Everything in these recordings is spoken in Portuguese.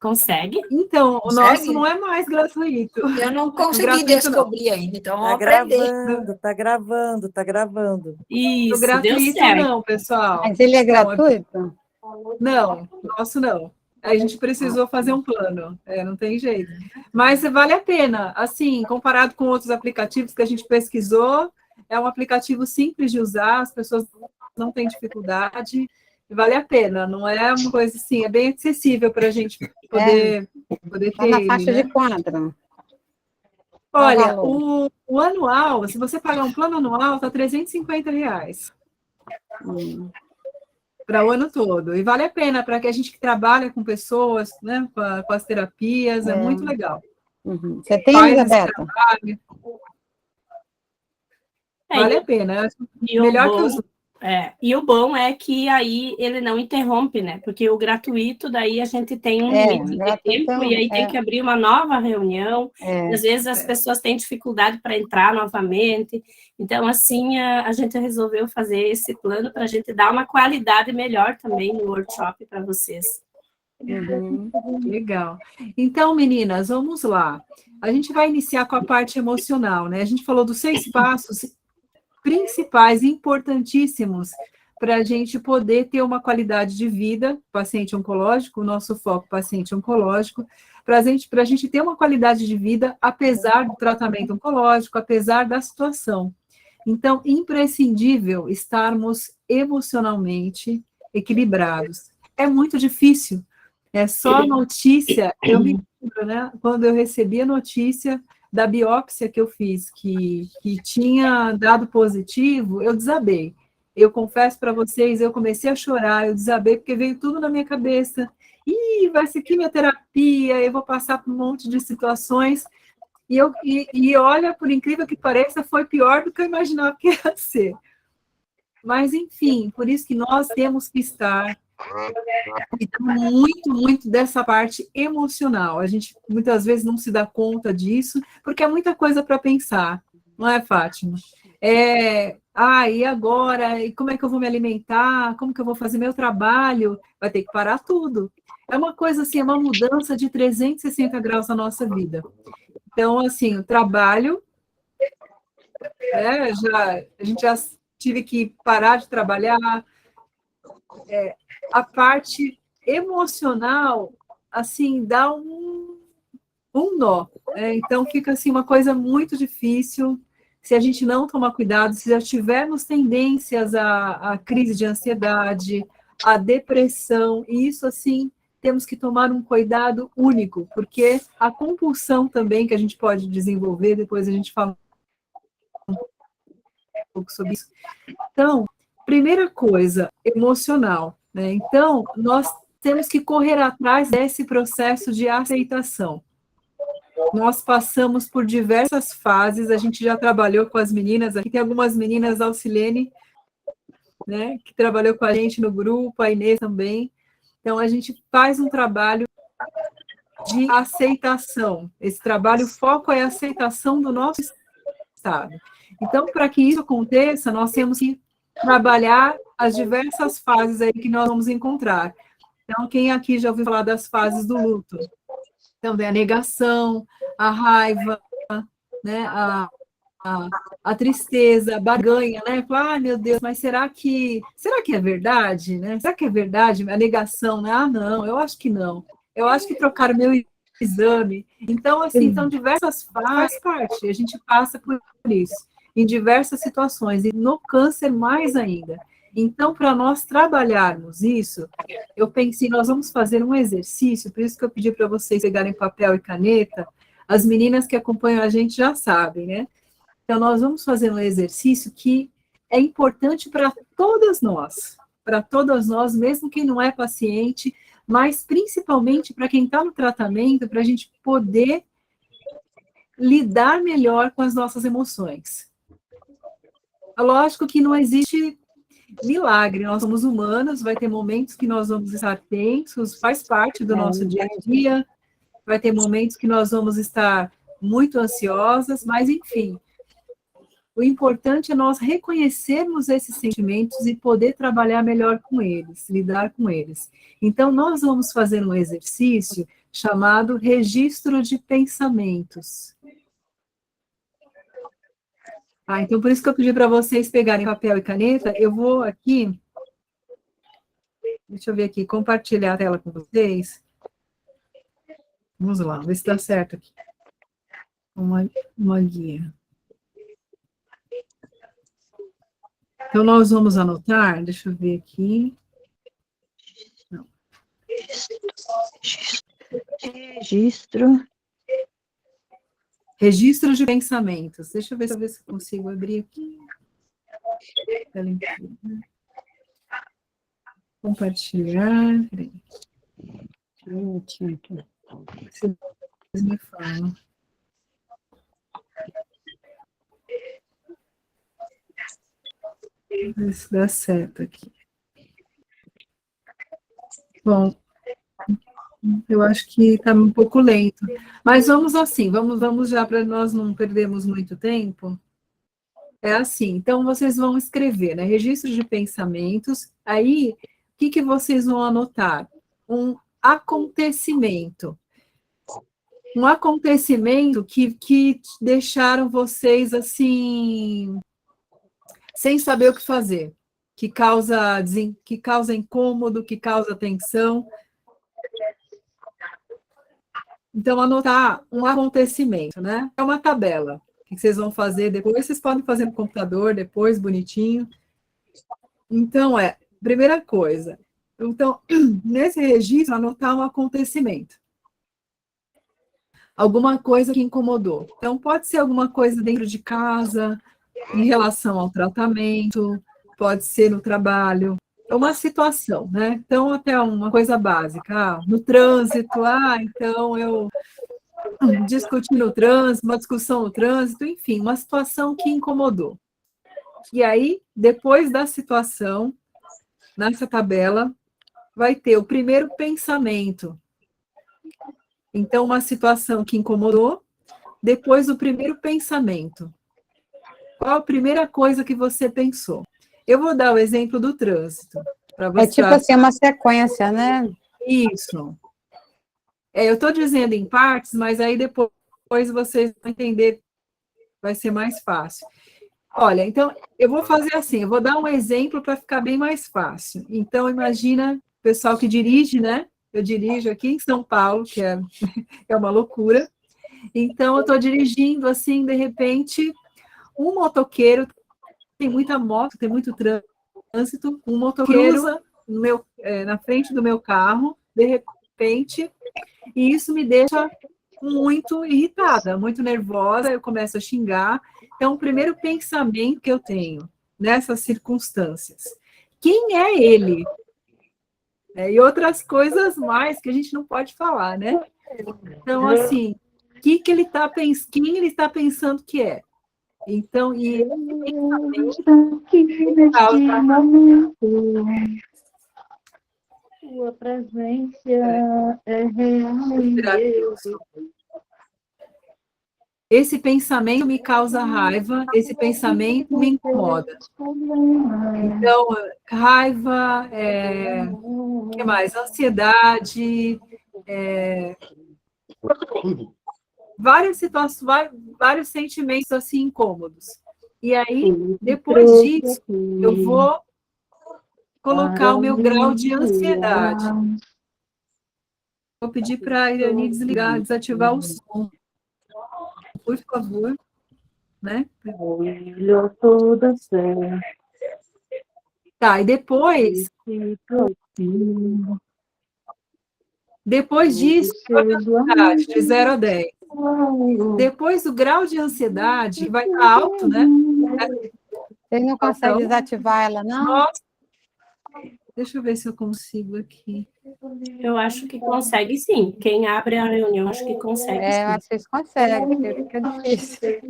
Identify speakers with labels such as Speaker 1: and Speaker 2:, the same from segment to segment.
Speaker 1: Consegue?
Speaker 2: Então, o
Speaker 3: Consegue?
Speaker 2: nosso não é mais gratuito.
Speaker 3: Eu não consegui
Speaker 2: Gratuito,
Speaker 3: descobrir ainda, então
Speaker 4: Tá
Speaker 3: vamos aprender.
Speaker 4: gravando, tá gravando, tá gravando.
Speaker 2: O
Speaker 1: Isso, deu
Speaker 2: gratuito
Speaker 1: certo.
Speaker 2: não, pessoal.
Speaker 5: Mas ele é gratuito?
Speaker 2: Não, nosso não. A gente precisou fazer um plano, não tem jeito. Mas vale a pena, assim, comparado com outros aplicativos que a gente pesquisou, é um aplicativo simples de usar, as pessoas não têm dificuldade, vale a pena, não é uma coisa assim, é bem acessível para a gente poder
Speaker 5: Está
Speaker 2: ter
Speaker 5: na
Speaker 2: ele,
Speaker 5: faixa
Speaker 2: né?
Speaker 5: de quanto?
Speaker 2: Olha,
Speaker 5: valor?
Speaker 2: o anual, se você pagar um plano anual, está R$350. Para o ano todo. E vale a pena para que a gente que trabalha com pessoas, né, com as terapias, é muito legal.
Speaker 5: Uhum. Você tem,
Speaker 2: Faz esse
Speaker 5: Elizabeth?
Speaker 2: trabalho, vale a pena. Eu acho melhor que os
Speaker 1: E o bom é que aí ele não interrompe, né? Porque o gratuito, daí a gente tem um limite de
Speaker 5: gratuito,
Speaker 1: tempo e aí tem que abrir uma nova reunião. E às vezes as pessoas têm dificuldade para entrar novamente. Então, assim, a gente resolveu fazer esse plano para a gente dar uma qualidade melhor também no workshop para vocês.
Speaker 2: Legal. Então, meninas, vamos lá. A gente vai iniciar com a parte emocional, né? A gente falou dos 6 passos principais, importantíssimos, para a gente poder ter uma qualidade de vida, paciente oncológico, o nosso foco paciente oncológico, para a gente ter uma qualidade de vida, apesar do tratamento oncológico, apesar da situação. Então, imprescindível estarmos emocionalmente equilibrados. É muito difícil. É só notícia, eu me lembro, né, quando eu recebi a notícia da biópsia que eu fiz, que tinha dado positivo, eu desabei. Eu confesso para vocês, eu comecei a chorar, eu desabei, porque veio tudo na minha cabeça. Vai ser quimioterapia, eu vou passar por um monte de situações. E olha, por incrível que pareça, foi pior do que eu imaginava que ia ser. Mas, enfim, por isso que nós temos que estar muito, muito dessa parte emocional. A gente muitas vezes não se dá conta disso, porque é muita coisa para pensar, não é, Fátima? E agora? E como é que eu vou me alimentar? Como que eu vou fazer meu trabalho? Vai ter que parar tudo. É uma coisa assim, é uma mudança de 360 graus na nossa vida. Então, assim, o trabalho, a gente já tive que parar de trabalhar, a parte emocional, assim, dá um nó. Então, fica, assim, uma coisa muito difícil se a gente não tomar cuidado, se já tivermos tendências à crise de ansiedade, à depressão, e isso, assim, temos que tomar um cuidado único, porque a compulsão também que a gente pode desenvolver, depois a gente fala um pouco sobre isso. Então, primeira coisa, emocional, né? Então, nós temos que correr atrás desse processo de aceitação. Nós passamos por diversas fases, a gente já trabalhou com as meninas, aqui tem algumas meninas, a Alcilene, né, que trabalhou com a gente no grupo, a Inês também. Então, a gente faz um trabalho de aceitação. Esse trabalho, o foco é a aceitação do nosso estado. Então, para que isso aconteça, nós temos que trabalhar as diversas fases aí que nós vamos encontrar. Então, quem aqui já ouviu falar das fases do luto? Então, tem a negação, a raiva, né, a tristeza, a barganha, né? Falar, meu Deus, mas será que é verdade, né? Será que é verdade? A negação, né? Não, eu acho que não. Eu acho que trocaram meu exame. Então, assim, são diversas fases, faz parte, a gente passa por isso, em diversas situações, e no câncer mais ainda. Então, para nós trabalharmos isso, eu pensei, nós vamos fazer um exercício, por isso que eu pedi para vocês pegarem papel e caneta, as meninas que acompanham a gente já sabem, né? Então, nós vamos fazer um exercício que é importante para todas nós, mesmo quem não é paciente, mas principalmente para quem está no tratamento, para a gente poder lidar melhor com as nossas emoções. Lógico que não existe milagre, nós somos humanos, vai ter momentos que nós vamos estar tensos, faz parte do nosso dia a dia, vai ter momentos que nós vamos estar muito ansiosas, mas enfim, o importante é nós reconhecermos esses sentimentos e poder trabalhar melhor com eles, lidar com eles. Então, nós vamos fazer um exercício chamado Registro de Pensamentos. Então, por isso que eu pedi para vocês pegarem papel e caneta. Eu vou aqui, deixa eu ver aqui, compartilhar a tela com vocês. Vamos lá, ver se dá certo aqui. Uma guia. Então, nós vamos anotar, deixa eu ver aqui. Não. Registro de pensamentos. Deixa eu ver se eu consigo abrir aqui. Compartilhar. Peraí. Vocês me falam. Vamos ver se dá certo aqui. Bom, eu acho que está um pouco lento. Mas vamos assim, vamos já para nós não perdermos muito tempo. É assim, então vocês vão escrever, né? Registro de pensamentos. Aí, o que vocês vão anotar? Um acontecimento. Um acontecimento que deixaram vocês assim, sem saber o que fazer, que causa incômodo, que causa tensão. Então, anotar um acontecimento, né? É uma tabela que vocês vão fazer depois. Vocês podem fazer no computador depois, bonitinho. Então, primeira coisa. Então, nesse registro, anotar um acontecimento. Alguma coisa que incomodou. Então, pode ser alguma coisa dentro de casa, em relação ao tratamento, pode ser no trabalho, é uma situação, né? Então, até uma coisa básica, no trânsito, então eu discuti no trânsito, uma discussão no trânsito, enfim, uma situação que incomodou. E aí, depois da situação, nessa tabela, vai ter o primeiro pensamento. Então, uma situação que incomodou, depois o primeiro pensamento. Qual a primeira coisa que você pensou? Eu vou dar o exemplo do trânsito.
Speaker 5: É tipo assim, uma sequência, né?
Speaker 2: Isso. Eu estou dizendo em partes, mas aí depois vocês vão entender, vai ser mais fácil. Olha, então, eu vou fazer assim, eu vou dar um exemplo para ficar bem mais fácil. Então, imagina o pessoal que dirige, né? Eu dirijo aqui em São Paulo, que é uma loucura. Então, eu estou dirigindo, assim, de repente, um motoqueiro, tem muita moto, tem muito trânsito, um motoqueiro na frente do meu carro, de repente, e isso me deixa muito irritada, muito nervosa, eu começo a xingar. Então, o primeiro pensamento que eu tenho nessas circunstâncias, quem é ele? E outras coisas mais que a gente não pode falar, né? Então, assim, quem ele está pensando que é? Então, e
Speaker 3: sua presença é real.
Speaker 2: Esse pensamento me causa raiva, esse pensamento me incomoda. Então, raiva, o que mais? Ansiedade, várias situações, vários sentimentos assim incômodos. E aí, depois disso, eu vou colocar o meu grau de ansiedade. Vou pedir para a Irani desativar o som. Por favor. Né? Tá, e depois disso, ansiedade de 0 a 10. Depois o grau de ansiedade vai estar alto, né?
Speaker 5: Ele não consegue desativar ela, não?
Speaker 2: Nossa. Deixa eu ver se eu consigo aqui.
Speaker 1: Eu acho que consegue, sim. Quem abre a reunião, acho que consegue, sim.
Speaker 5: Eu acho que vocês conseguem, porque fica difícil.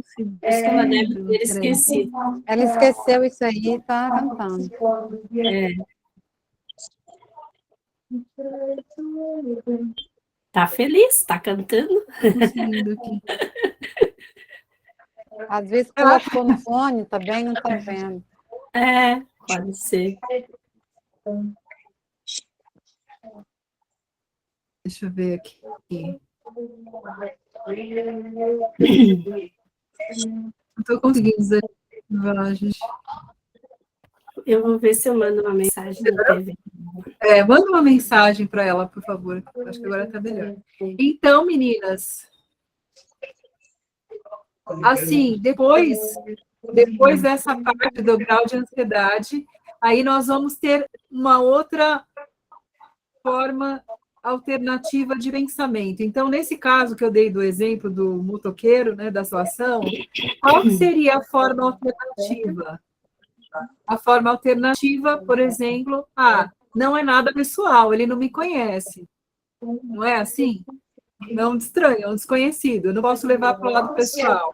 Speaker 1: Acho que ela deve ter esquecido.
Speaker 5: Ela esqueceu isso aí e está cantando.
Speaker 1: Tá feliz, tá cantando.
Speaker 2: Aqui.
Speaker 5: Às vezes colocou no fone também, não está vendo.
Speaker 1: Pode ser.
Speaker 2: Deixa eu ver aqui. Não estou conseguindo desativar, gente.
Speaker 1: Eu vou ver se eu mando uma mensagem no TV.
Speaker 2: Manda uma mensagem para ela, por favor. Acho que agora está melhor. Então, meninas, assim, depois dessa parte do grau de ansiedade, aí nós vamos ter uma outra forma alternativa de pensamento. Então, nesse caso que eu dei do exemplo do motoqueiro, né, da situação, qual seria a forma alternativa? A forma alternativa, por exemplo, não é nada pessoal, ele não me conhece. Não é assim? Não estranho, é um desconhecido, eu não posso levar para o lado pessoal.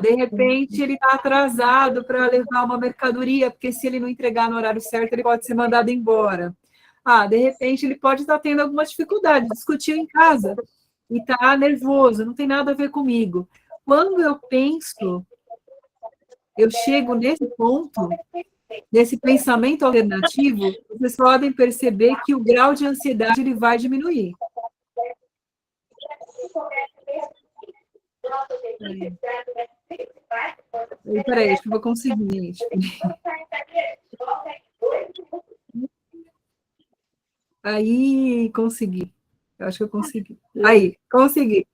Speaker 2: De repente ele está atrasado para levar uma mercadoria, porque se ele não entregar no horário certo, ele pode ser mandado embora. De repente ele pode estar tendo alguma dificuldade, discutiu em casa e está nervoso, não tem nada a ver comigo. Quando eu penso, eu chego nesse ponto, nesse pensamento alternativo, vocês podem perceber que o grau de ansiedade ele vai diminuir. Peraí, acho que eu vou conseguir, gente. Aí, consegui. Eu acho que eu consegui. Aí, consegui.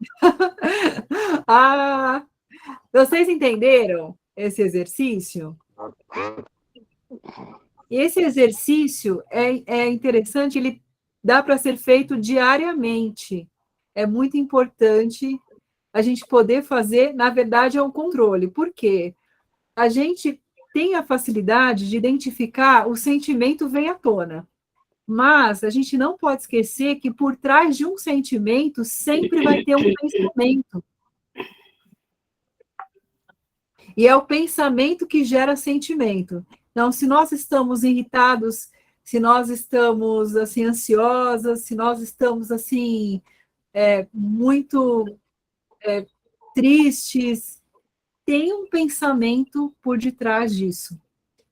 Speaker 2: Vocês entenderam esse exercício? Esse exercício é interessante, ele dá para ser feito diariamente. É muito importante a gente poder fazer, na verdade, é um controle. Por quê? A gente tem a facilidade de identificar o sentimento vem à tona. Mas a gente não pode esquecer que por trás de um sentimento sempre vai ter um pensamento. E é o pensamento que gera sentimento. Então, se nós estamos irritados, se nós estamos assim ansiosas, se nós estamos assim muito tristes, tem um pensamento por detrás disso.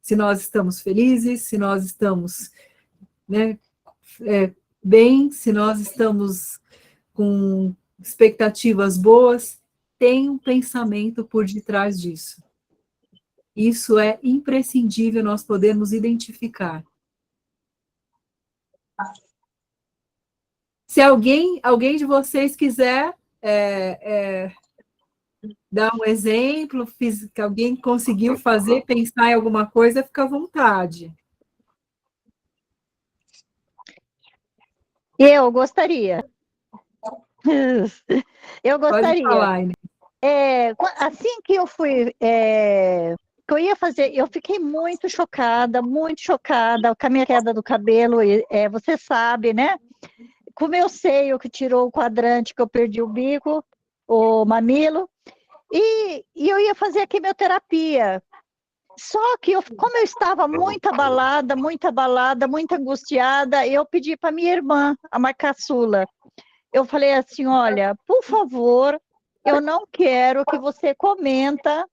Speaker 2: Se nós estamos felizes, se nós estamos bem, se nós estamos com expectativas boas, tem um pensamento por detrás disso. Isso é imprescindível nós podermos identificar. Se alguém de vocês quiser dar um exemplo, que alguém conseguiu fazer, pensar em alguma coisa, fica à vontade.
Speaker 6: Eu gostaria. Eu gostaria.
Speaker 2: Pode falar, Inês.
Speaker 6: Assim que eu fui, que eu ia fazer, eu fiquei muito chocada com a minha queda do cabelo, você sabe, né? Com o meu seio que tirou o quadrante, que eu perdi o bico, o mamilo, e eu ia fazer a quimioterapia. Só que, como eu estava muito abalada, muito angustiada, eu pedi para minha irmã, a Marcaçula. Eu falei assim, olha, por favor, eu não quero que você comenta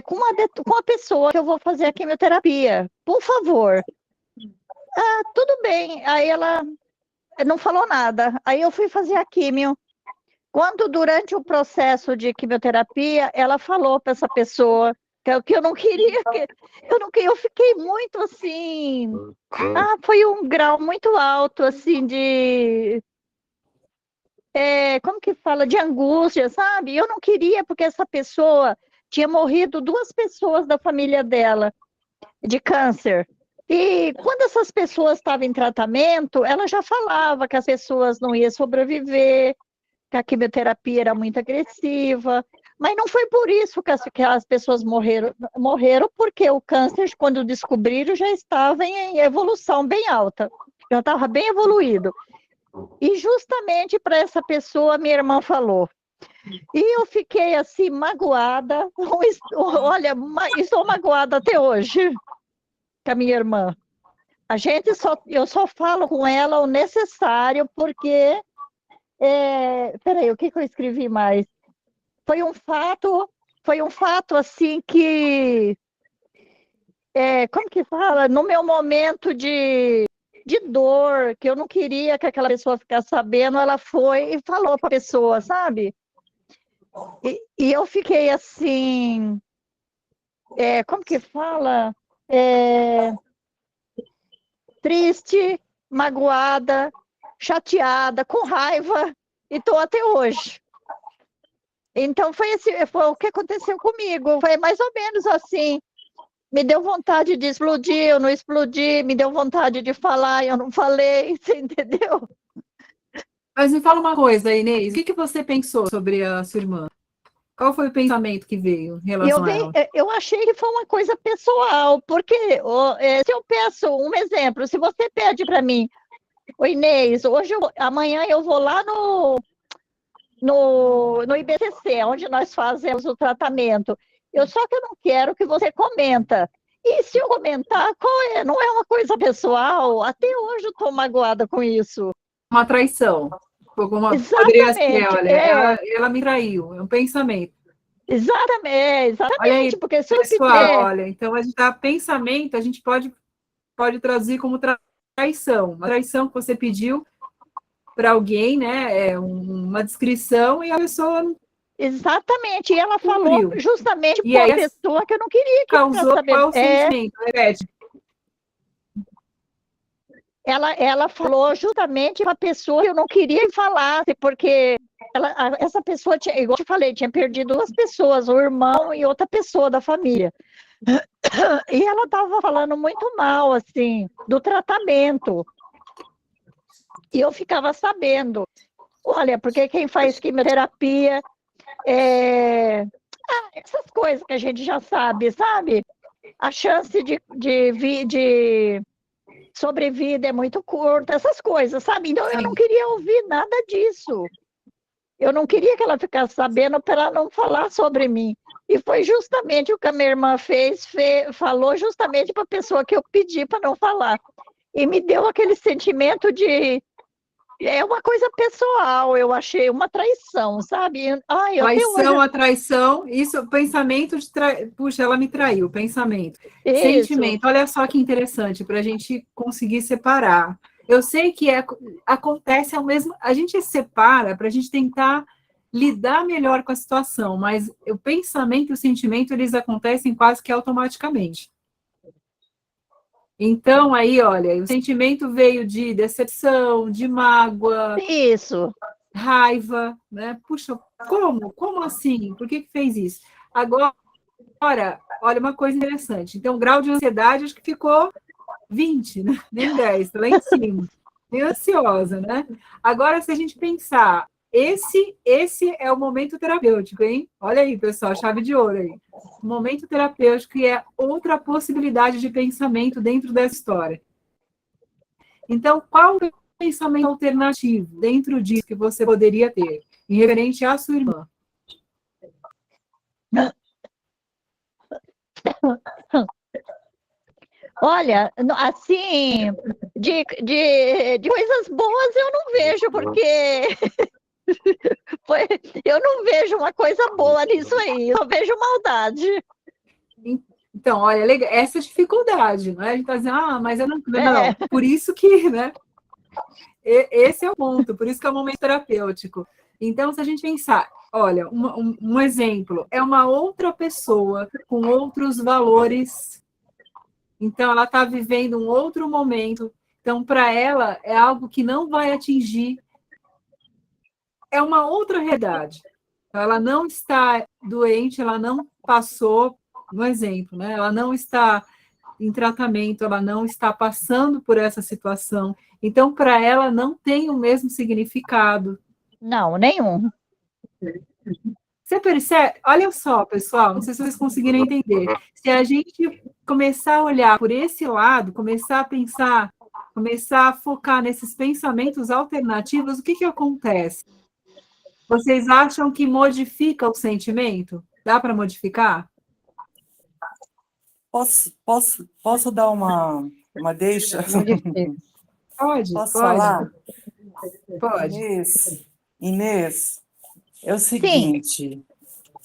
Speaker 6: com a pessoa que eu vou fazer a quimioterapia. Por favor. Tudo bem. Aí ela não falou nada. Aí eu fui fazer a quimio. Quando, durante o processo de quimioterapia, ela falou para essa pessoa que eu não queria, eu fiquei muito assim, foi um grau muito alto, assim, como que fala, de angústia, sabe? Eu não queria, porque essa pessoa tinha morrido 2 pessoas da família dela, de câncer. E quando essas pessoas estavam em tratamento, ela já falava que as pessoas não iam sobreviver, que a quimioterapia era muito agressiva, mas não foi por isso que as pessoas morreram porque o câncer, quando descobriram, já estava em evolução bem alta, já estava bem evoluído. E justamente para essa pessoa, minha irmã falou. E eu fiquei assim, magoada, olha, estou magoada até hoje com a minha irmã. Eu só falo com ela o necessário, porque peraí, o que eu escrevi mais? Foi um fato assim que, como que fala? No meu momento de de dor, que eu não queria que aquela pessoa ficasse sabendo, ela foi e falou para a pessoa, sabe? E eu fiquei assim, como que fala? Triste, magoada, chateada, com raiva, e estou até hoje. Então, foi o que aconteceu comigo, foi mais ou menos assim. Me deu vontade de explodir, eu não explodi, me deu vontade de falar, eu não falei, você entendeu?
Speaker 2: Mas me fala uma coisa, Inês, o que você pensou sobre a sua irmã? Qual foi o pensamento que veio em relação a ela?
Speaker 6: Eu achei que foi uma coisa pessoal, porque se eu peço um exemplo, se você pede para mim, ô Inês, amanhã eu vou lá no IBCC, onde nós fazemos o tratamento. Só que eu não quero que você comenta. E se eu comentar, não é uma coisa pessoal? Até hoje eu estou magoada com isso.
Speaker 2: Uma traição. Poderia ser, olha, ela me traiu, é um pensamento.
Speaker 6: Exatamente,
Speaker 2: Olha aí,
Speaker 6: porque se eu
Speaker 2: pessoal, olha, então a gente pensamento, a gente pode traduzir como traição. Uma traição que você pediu para alguém, né? Uma descrição e a pessoa.
Speaker 6: Exatamente, e ela falou justamente para a pessoa que eu não queria que
Speaker 2: causou qual sentimento, repete.
Speaker 6: Ela falou justamente para a pessoa que eu não queria que falasse, porque essa pessoa, igual eu te falei, tinha perdido 2 pessoas, o irmão e outra pessoa da família. E ela estava falando muito mal, assim, do tratamento. E eu ficava sabendo, olha, porque quem faz quimioterapia, essas coisas que a gente já sabe, sabe? A chance de sobrevida é muito curta, essas coisas, sabe? Então eu não queria ouvir nada disso. Eu não queria que ela ficasse sabendo para ela não falar sobre mim. E foi justamente o que a minha irmã falou justamente para a pessoa que eu pedi para não falar. E me deu aquele sentimento de... É uma coisa pessoal, eu achei uma traição, sabe?
Speaker 2: A traição, isso, o pensamento de puxa, ela me traiu, pensamento. Isso. Sentimento, olha só que interessante, para a gente conseguir separar. Eu sei que acontece ao mesmo... A gente separa para a gente tentar lidar melhor com a situação, mas o pensamento e o sentimento, eles acontecem quase que automaticamente. Então, aí, olha, o sentimento veio de decepção, de mágoa,
Speaker 6: isso,
Speaker 2: raiva, né? Puxa, como assim? Por que fez isso? Agora, olha, uma coisa interessante. Então, o grau de ansiedade, acho que ficou 20, né? Nem 10, lá em cima. Meio ansiosa, né? Agora, se a gente pensar, esse é o momento terapêutico, hein? Olha aí, pessoal, chave de ouro aí. O momento terapêutico é outra possibilidade de pensamento dentro dessa história. Então, qual o pensamento alternativo dentro disso que você poderia ter, em referente à sua irmã?
Speaker 6: Olha, assim, de coisas boas eu não vejo, porque eu não vejo uma coisa boa nisso aí, eu vejo maldade.
Speaker 2: Então, olha, legal, essa dificuldade, né? A gente está dizendo, mas eu não. Não, por isso que, né? Esse é o ponto, por isso que é o momento terapêutico. Então, se a gente pensar, olha, um exemplo, é uma outra pessoa com outros valores. Então, ela está vivendo um outro momento. Então, para ela, é algo que não vai atingir. É uma outra realidade. Então, ela não está doente, ela não passou, um exemplo, né? Ela não está em tratamento, ela não está passando por essa situação. Então, para ela, não tem o mesmo significado.
Speaker 6: Não, nenhum.
Speaker 2: Você percebe? Olha só, pessoal, não sei se vocês conseguiram entender. Se a gente começar a olhar por esse lado, começar a pensar, começar a focar nesses pensamentos alternativos, o que acontece? Vocês acham que modifica o sentimento? Dá para modificar?
Speaker 7: Posso dar uma deixa?
Speaker 2: Pode.
Speaker 7: Posso falar?
Speaker 2: Pode.
Speaker 7: Inês, é o seguinte,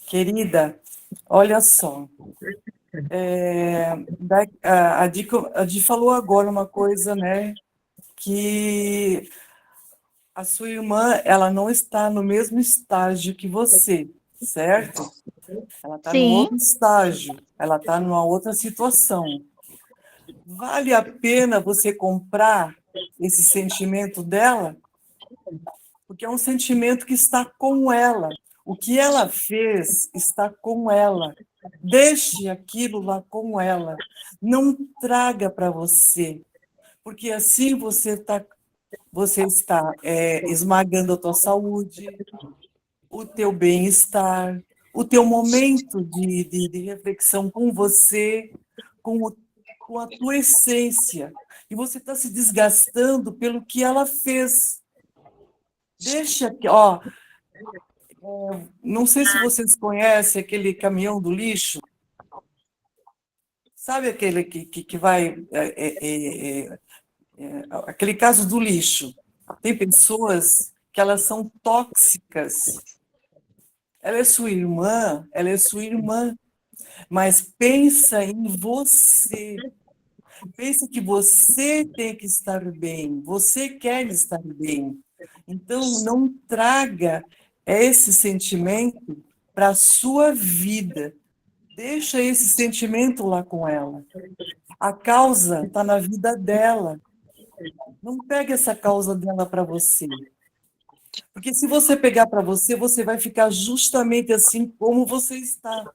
Speaker 7: querida, olha só. A Di falou agora uma coisa, né? que a sua irmã, ela não está no mesmo estágio que você, certo? Ela está num
Speaker 6: Sim.
Speaker 7: outro estágio, ela está numa outra situação. Vale a pena você comprar esse sentimento dela? Porque é um sentimento que está com ela. O que ela fez está com ela. Deixe aquilo lá com ela. Não traga para você, porque assim você está esmagando a tua saúde, o teu bem-estar, o teu momento de reflexão com você, com a tua essência. E você está se desgastando pelo que ela fez. Deixa que, não sei se vocês conhecem aquele caminhão do lixo. Sabe aquele que vai. Aquele caso do lixo. Tem pessoas que elas são tóxicas. Ela é sua irmã, mas pensa em você. Pensa que você tem que estar bem, você quer estar bem. Então, não traga esse sentimento para a sua vida. Deixa esse sentimento lá com ela. A causa está na vida dela. Não pega essa causa dela para você. Porque se você pegar para você, você vai ficar justamente assim como você está.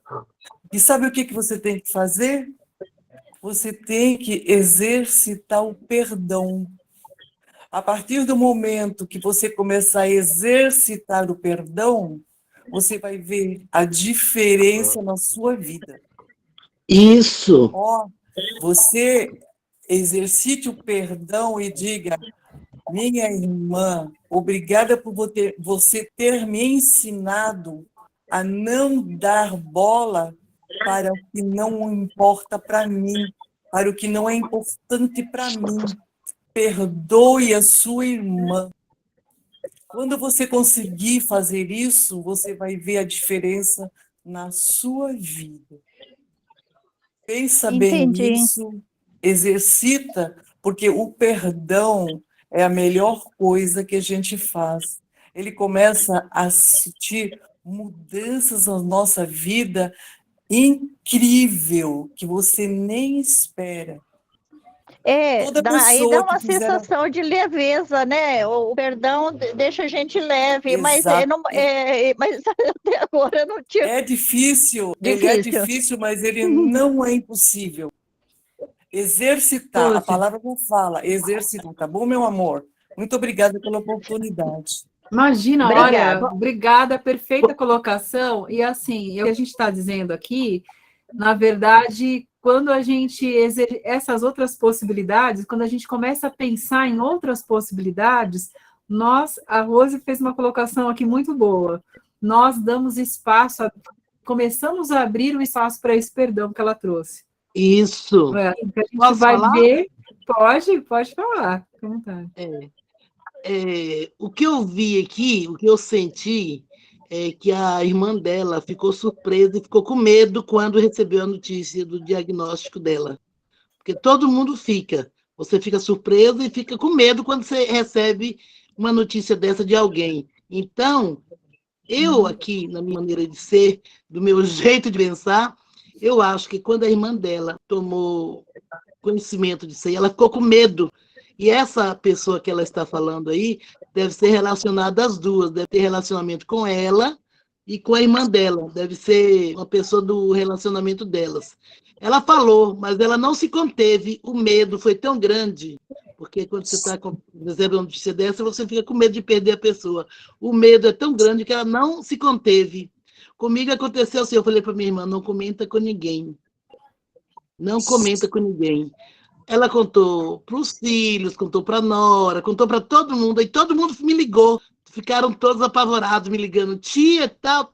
Speaker 7: E sabe o que você tem que fazer? Você tem que exercitar o perdão. A partir do momento que você começar a exercitar o perdão, você vai ver a diferença na sua vida.
Speaker 8: Isso.
Speaker 7: Você exercite o perdão e diga: minha irmã, obrigada por você ter me ensinado a não dar bola para o que não importa para mim, para o que não é importante para mim. Perdoe a sua irmã. Quando você conseguir fazer isso, você vai ver a diferença na sua vida. Pensa bem
Speaker 6: Entendi.
Speaker 7: nisso, exercita, porque o perdão é a melhor coisa que a gente faz. Ele começa a sentir mudanças na nossa vida incrível, que você nem espera. Toda
Speaker 6: Aí dá
Speaker 7: pessoa que
Speaker 6: uma
Speaker 7: fizer...
Speaker 6: sensação de leveza, né? O perdão deixa a gente leve, mas,
Speaker 7: Exato.
Speaker 6: mas até agora eu não tinha.
Speaker 7: É difícil, ele é difícil, mas ele não é impossível. Exercitar, a palavra não fala, exercitar, tá bom, meu amor? Muito obrigada pela oportunidade.
Speaker 2: Imagina,
Speaker 6: Obrigada.
Speaker 2: olha, obrigada, perfeita colocação. E assim, o que a gente está dizendo aqui, na verdade, quando a gente essas outras possibilidades, quando a gente começa a pensar em outras possibilidades, a Rose fez uma colocação aqui muito boa. Nós damos espaço, começamos a abrir o espaço para esse perdão que ela trouxe.
Speaker 8: Isso.
Speaker 2: A gente
Speaker 8: Posso
Speaker 2: vai
Speaker 8: falar?
Speaker 2: ver. Pode falar.
Speaker 8: O que eu vi aqui, o que eu senti, é que a irmã dela ficou surpresa e ficou com medo quando recebeu a notícia do diagnóstico dela. Porque todo mundo fica. Você fica surpresa e fica com medo quando você recebe uma notícia dessa de alguém. Então, eu aqui, na minha maneira de ser, do meu jeito de pensar, eu acho que quando a irmã dela tomou conhecimento disso aí, ela ficou com medo. E essa pessoa que ela está falando aí deve ser relacionada às duas, deve ter relacionamento com ela e com a irmã dela, deve ser uma pessoa do relacionamento delas. Ela falou, mas ela não se conteve, o medo foi tão grande, porque quando você está recebendo uma notícia dessa, você fica com medo de perder a pessoa. O medo é tão grande que ela não se conteve. Comigo aconteceu assim, eu falei para minha irmã, não comenta com ninguém. Não comenta com ninguém. Ela contou para os filhos, contou para a nora, contou para todo mundo, e todo mundo me ligou. Ficaram todos apavorados me ligando, tia, tal.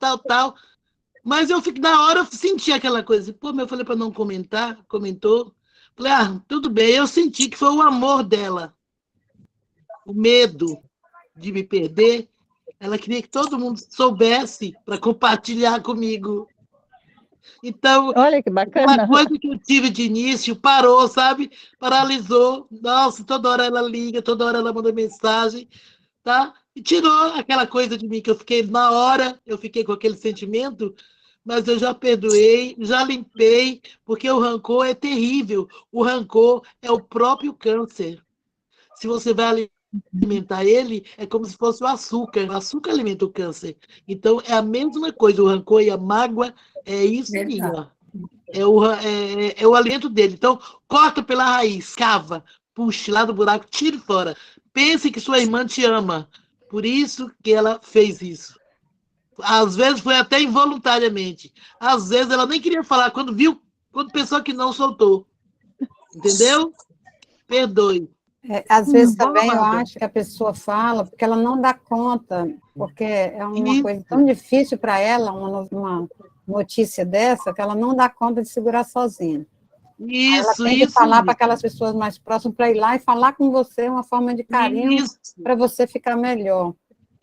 Speaker 8: Mas na hora eu senti aquela coisa. Pô, eu falei para não comentar, comentou. Falei, tudo bem, eu senti que foi o amor dela. O medo de me perder. Ela queria que todo mundo soubesse para compartilhar comigo. Então,
Speaker 6: Olha que
Speaker 8: uma
Speaker 6: bacana.
Speaker 8: coisa que eu tive de início parou, sabe? Paralisou. Nossa, toda hora ela liga, toda hora ela manda mensagem, tá? E tirou aquela coisa de mim que eu fiquei na hora, eu fiquei com aquele sentimento, mas eu já perdoei, já limpei, porque o rancor é terrível. O rancor é o próprio câncer. Se você vai alimentar ele, é como se fosse o açúcar. O açúcar alimenta o câncer. Então, é a mesma coisa. O rancor e a mágoa é isso sim, ó. É o alimento dele. Então, corta pela raiz, cava, puxe lá do buraco, tire fora. Pense que sua irmã te ama. Por isso que ela fez isso. Às vezes foi até involuntariamente. Às vezes ela nem queria falar. Quando pensou que não, soltou. Entendeu? Perdoe.
Speaker 5: Às vezes
Speaker 2: Boa,
Speaker 5: também eu
Speaker 2: Bárbara.
Speaker 5: acho que a pessoa fala porque ela não dá conta, porque é uma
Speaker 8: Isso.
Speaker 5: coisa tão difícil para ela, uma notícia dessa, que ela não dá conta de segurar sozinha. Aí ela
Speaker 8: Isso,
Speaker 5: tem que
Speaker 8: isso.
Speaker 5: falar para aquelas pessoas mais próximas para ir lá e falar com você, uma forma de carinho
Speaker 8: Isso.
Speaker 5: para você ficar melhor.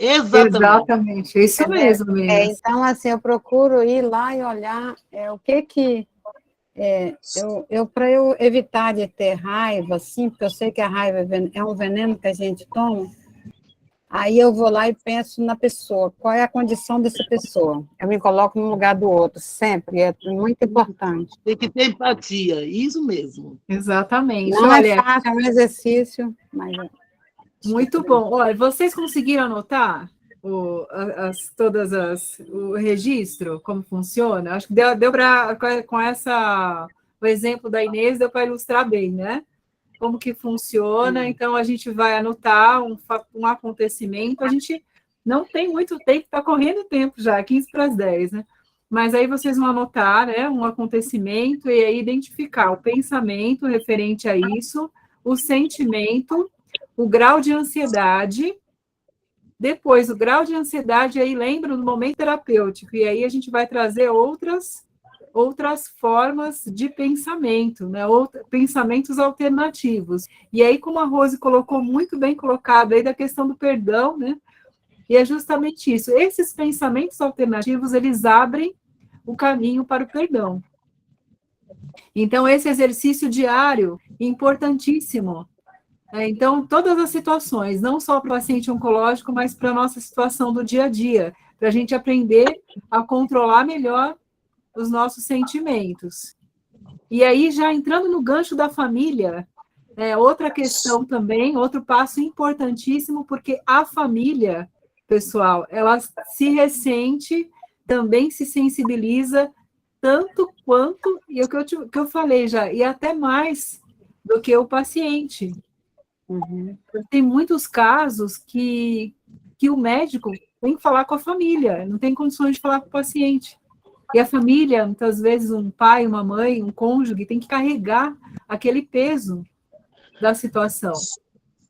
Speaker 8: Exatamente.
Speaker 2: É isso mesmo, meninas.
Speaker 5: Então, assim, eu procuro ir lá e olhar o que para eu evitar de ter raiva, assim, porque eu sei que a raiva é um veneno que a gente toma, aí eu vou lá e penso na pessoa, qual é a condição dessa pessoa? Eu me coloco no lugar do outro, sempre, é muito importante.
Speaker 8: Tem que ter empatia, isso mesmo.
Speaker 2: Exatamente.
Speaker 5: Não
Speaker 2: Olha,
Speaker 5: é fácil, é um exercício, mas...
Speaker 2: muito bom. Olha, vocês conseguiram anotar o registro, como funciona? Acho que deu para, com o exemplo da Inês, deu para ilustrar bem, né? Como que funciona. Então, a gente vai anotar um acontecimento. A gente não tem muito tempo, está correndo o tempo já, 15 para as 10, né? Mas aí vocês vão anotar, né, um acontecimento e aí identificar o pensamento referente a isso, o sentimento, o grau de ansiedade. Depois, o grau de ansiedade, aí lembra do momento terapêutico, e aí a gente vai trazer outras formas de pensamento, né? Pensamentos alternativos. E aí, como a Rose colocou muito bem colocado aí da questão do perdão, né? E é justamente isso. Esses pensamentos alternativos, eles abrem o caminho para o perdão. Então, esse exercício diário, importantíssimo. Então, todas as situações, não só para o paciente oncológico, mas para a nossa situação do dia a dia, para a gente aprender a controlar melhor os nossos sentimentos. E aí, já entrando no gancho da família, outra questão também, outro passo importantíssimo, porque a família, pessoal, ela se ressente, também se sensibiliza, tanto quanto, e é o que eu falei já, e até mais do que o paciente.
Speaker 5: Uhum.
Speaker 2: Tem muitos casos que o médico tem que falar com a família, não tem condições de falar com o paciente. E a família, muitas vezes, um pai, uma mãe, um cônjuge, tem que carregar aquele peso da situação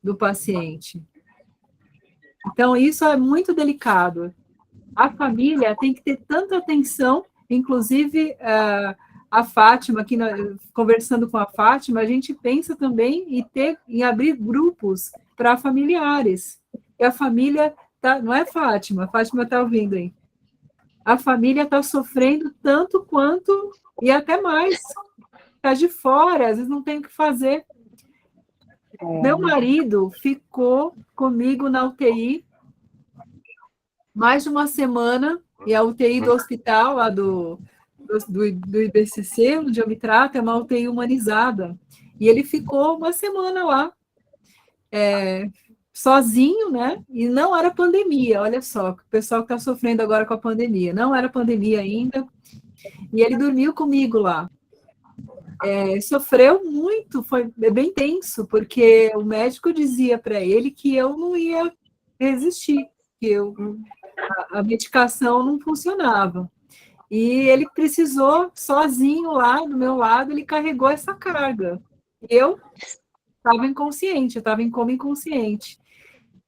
Speaker 2: do paciente. Então, isso é muito delicado. A família tem que ter tanta atenção, inclusive a Fátima, aqui conversando com a Fátima, a gente pensa também em abrir grupos para familiares. E a família, não é Fátima? A Fátima está ouvindo aí. A família está sofrendo tanto quanto, e até mais. Está de fora, às vezes não tem o que fazer. Meu marido ficou comigo na UTI mais de uma semana, e a UTI do hospital, lá do IBCC, onde eu me trato, é uma UTI humanizada. E ele ficou uma semana lá, sozinho, né? E não era pandemia, olha só, o pessoal que está sofrendo agora com a pandemia, não era pandemia ainda, e ele dormiu comigo lá. Sofreu muito, foi bem tenso, porque o médico dizia para ele que eu não ia resistir, que a medicação não funcionava. E ele precisou, sozinho lá do meu lado, ele carregou essa carga. Eu estava inconsciente, eu estava em coma inconsciente.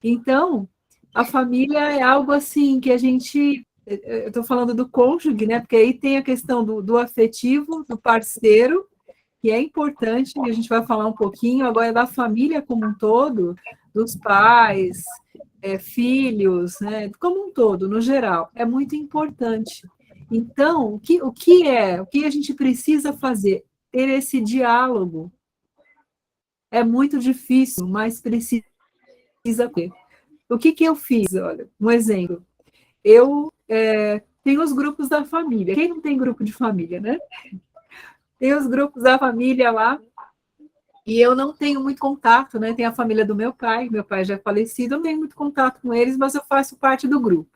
Speaker 2: Então, a família é algo assim que a gente... Eu estou falando do cônjuge, né? Porque aí tem a questão do afetivo, do parceiro, que é importante, e a gente vai falar um pouquinho agora da família como um todo, dos pais, filhos, né? Como um todo, no geral, é muito importante. Então, o que a gente precisa fazer? Ter esse diálogo. É muito difícil, mas precisa ter. O que eu fiz? Olha, um exemplo. Eu tenho os grupos da família. Quem não tem grupo de família, né? Tem os grupos da família lá, e eu não tenho muito contato, né? Tem a família do meu pai já é falecido, eu não tenho muito contato com eles, mas eu faço parte do grupo.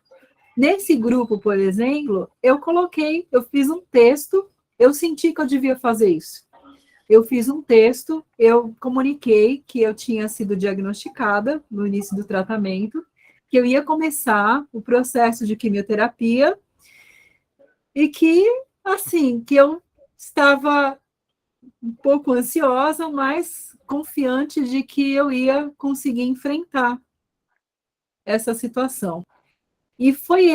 Speaker 2: Nesse grupo, por exemplo, eu fiz um texto, eu senti que eu devia fazer isso. Eu fiz um texto, eu comuniquei que eu tinha sido diagnosticada no início do tratamento, que eu ia começar o processo de quimioterapia e que, assim, que eu estava um pouco ansiosa, mas confiante de que eu ia conseguir enfrentar essa situação. E foi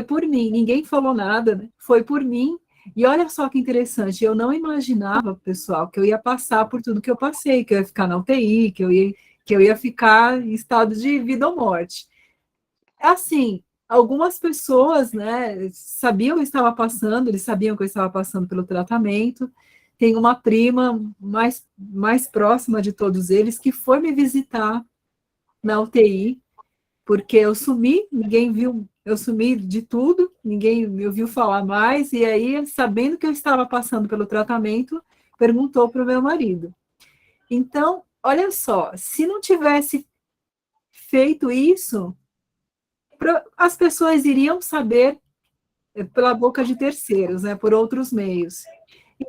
Speaker 2: por mim, ninguém falou nada, né? Foi por mim. E olha só que interessante, eu não imaginava, pessoal, que eu ia passar por tudo que eu passei, que eu ia ficar na UTI, que eu ia ficar em estado de vida ou morte. Assim, algumas pessoas, né, sabiam que eu estava passando, eles sabiam que eu estava passando pelo tratamento. Tem uma prima mais próxima de todos eles que foi me visitar na UTI, porque eu sumi, ninguém viu, eu sumi de tudo, ninguém me ouviu falar mais, e aí, sabendo que eu estava passando pelo tratamento, perguntou para o meu marido. Então, olha só, se não tivesse feito isso, as pessoas iriam saber pela boca de terceiros, né, por outros meios.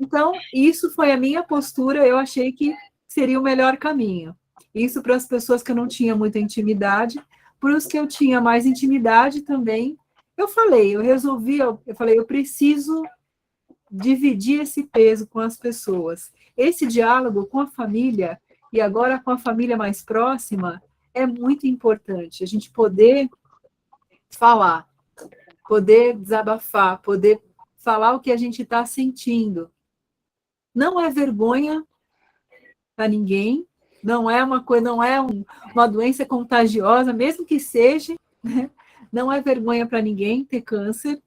Speaker 2: Então, isso foi a minha postura, eu achei que seria o melhor caminho. Isso para as pessoas que eu não tinha muita intimidade, para os que eu tinha mais intimidade também, eu falei, eu preciso dividir esse peso com as pessoas. Esse diálogo com a família, e agora com a família mais próxima, é muito importante, a gente poder falar, poder desabafar, poder falar o que a gente está sentindo. Não é vergonha para ninguém, não é uma doença contagiosa, mesmo que seja, né? Não é vergonha para ninguém ter câncer,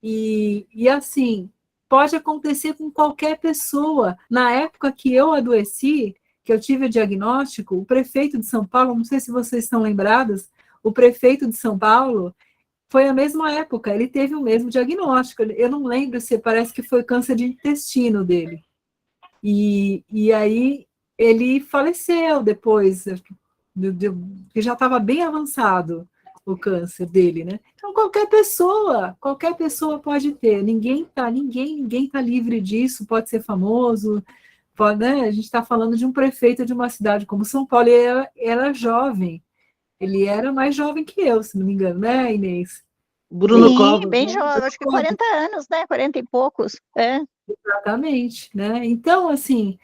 Speaker 2: e assim, pode acontecer com qualquer pessoa. Na época que eu adoeci, que eu tive o diagnóstico, o prefeito de São Paulo, não sei se vocês estão lembrados, o prefeito de São Paulo, foi a mesma época, ele teve o mesmo diagnóstico, eu não lembro se parece que foi câncer de intestino dele. E aí ele faleceu depois, que já estava bem avançado o câncer dele, né? Então qualquer pessoa pode ter, ninguém tá livre disso, pode ser famoso, pode, né? A gente está falando de um prefeito de uma cidade como São Paulo, ele era jovem, ele era mais jovem que eu, se não me engano, né, Inês?
Speaker 8: Bruno Covas.
Speaker 6: Bem jovem, acho que 40 anos, né? 40 e poucos.
Speaker 2: Exatamente, né? Então, assim,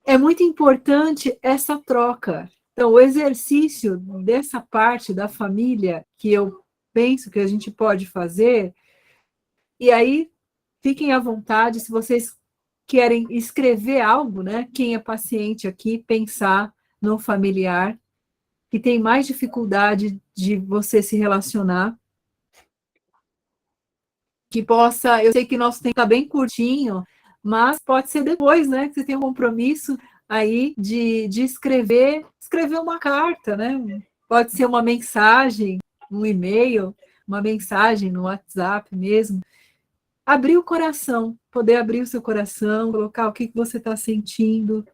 Speaker 2: é muito importante essa troca. Então, o exercício dessa parte da família que eu penso que a gente pode fazer, e aí fiquem à vontade, se vocês querem escrever algo, né? Quem é paciente aqui, pensar no familiar, que tem mais dificuldade de você se relacionar, que possa, eu sei que nosso tempo está bem curtinho, mas pode ser depois, né, que você tem um compromisso aí de escrever uma carta, né, pode ser uma mensagem, um e-mail, uma mensagem no WhatsApp mesmo, abrir o coração, poder abrir o seu coração, colocar o que você está sentindo,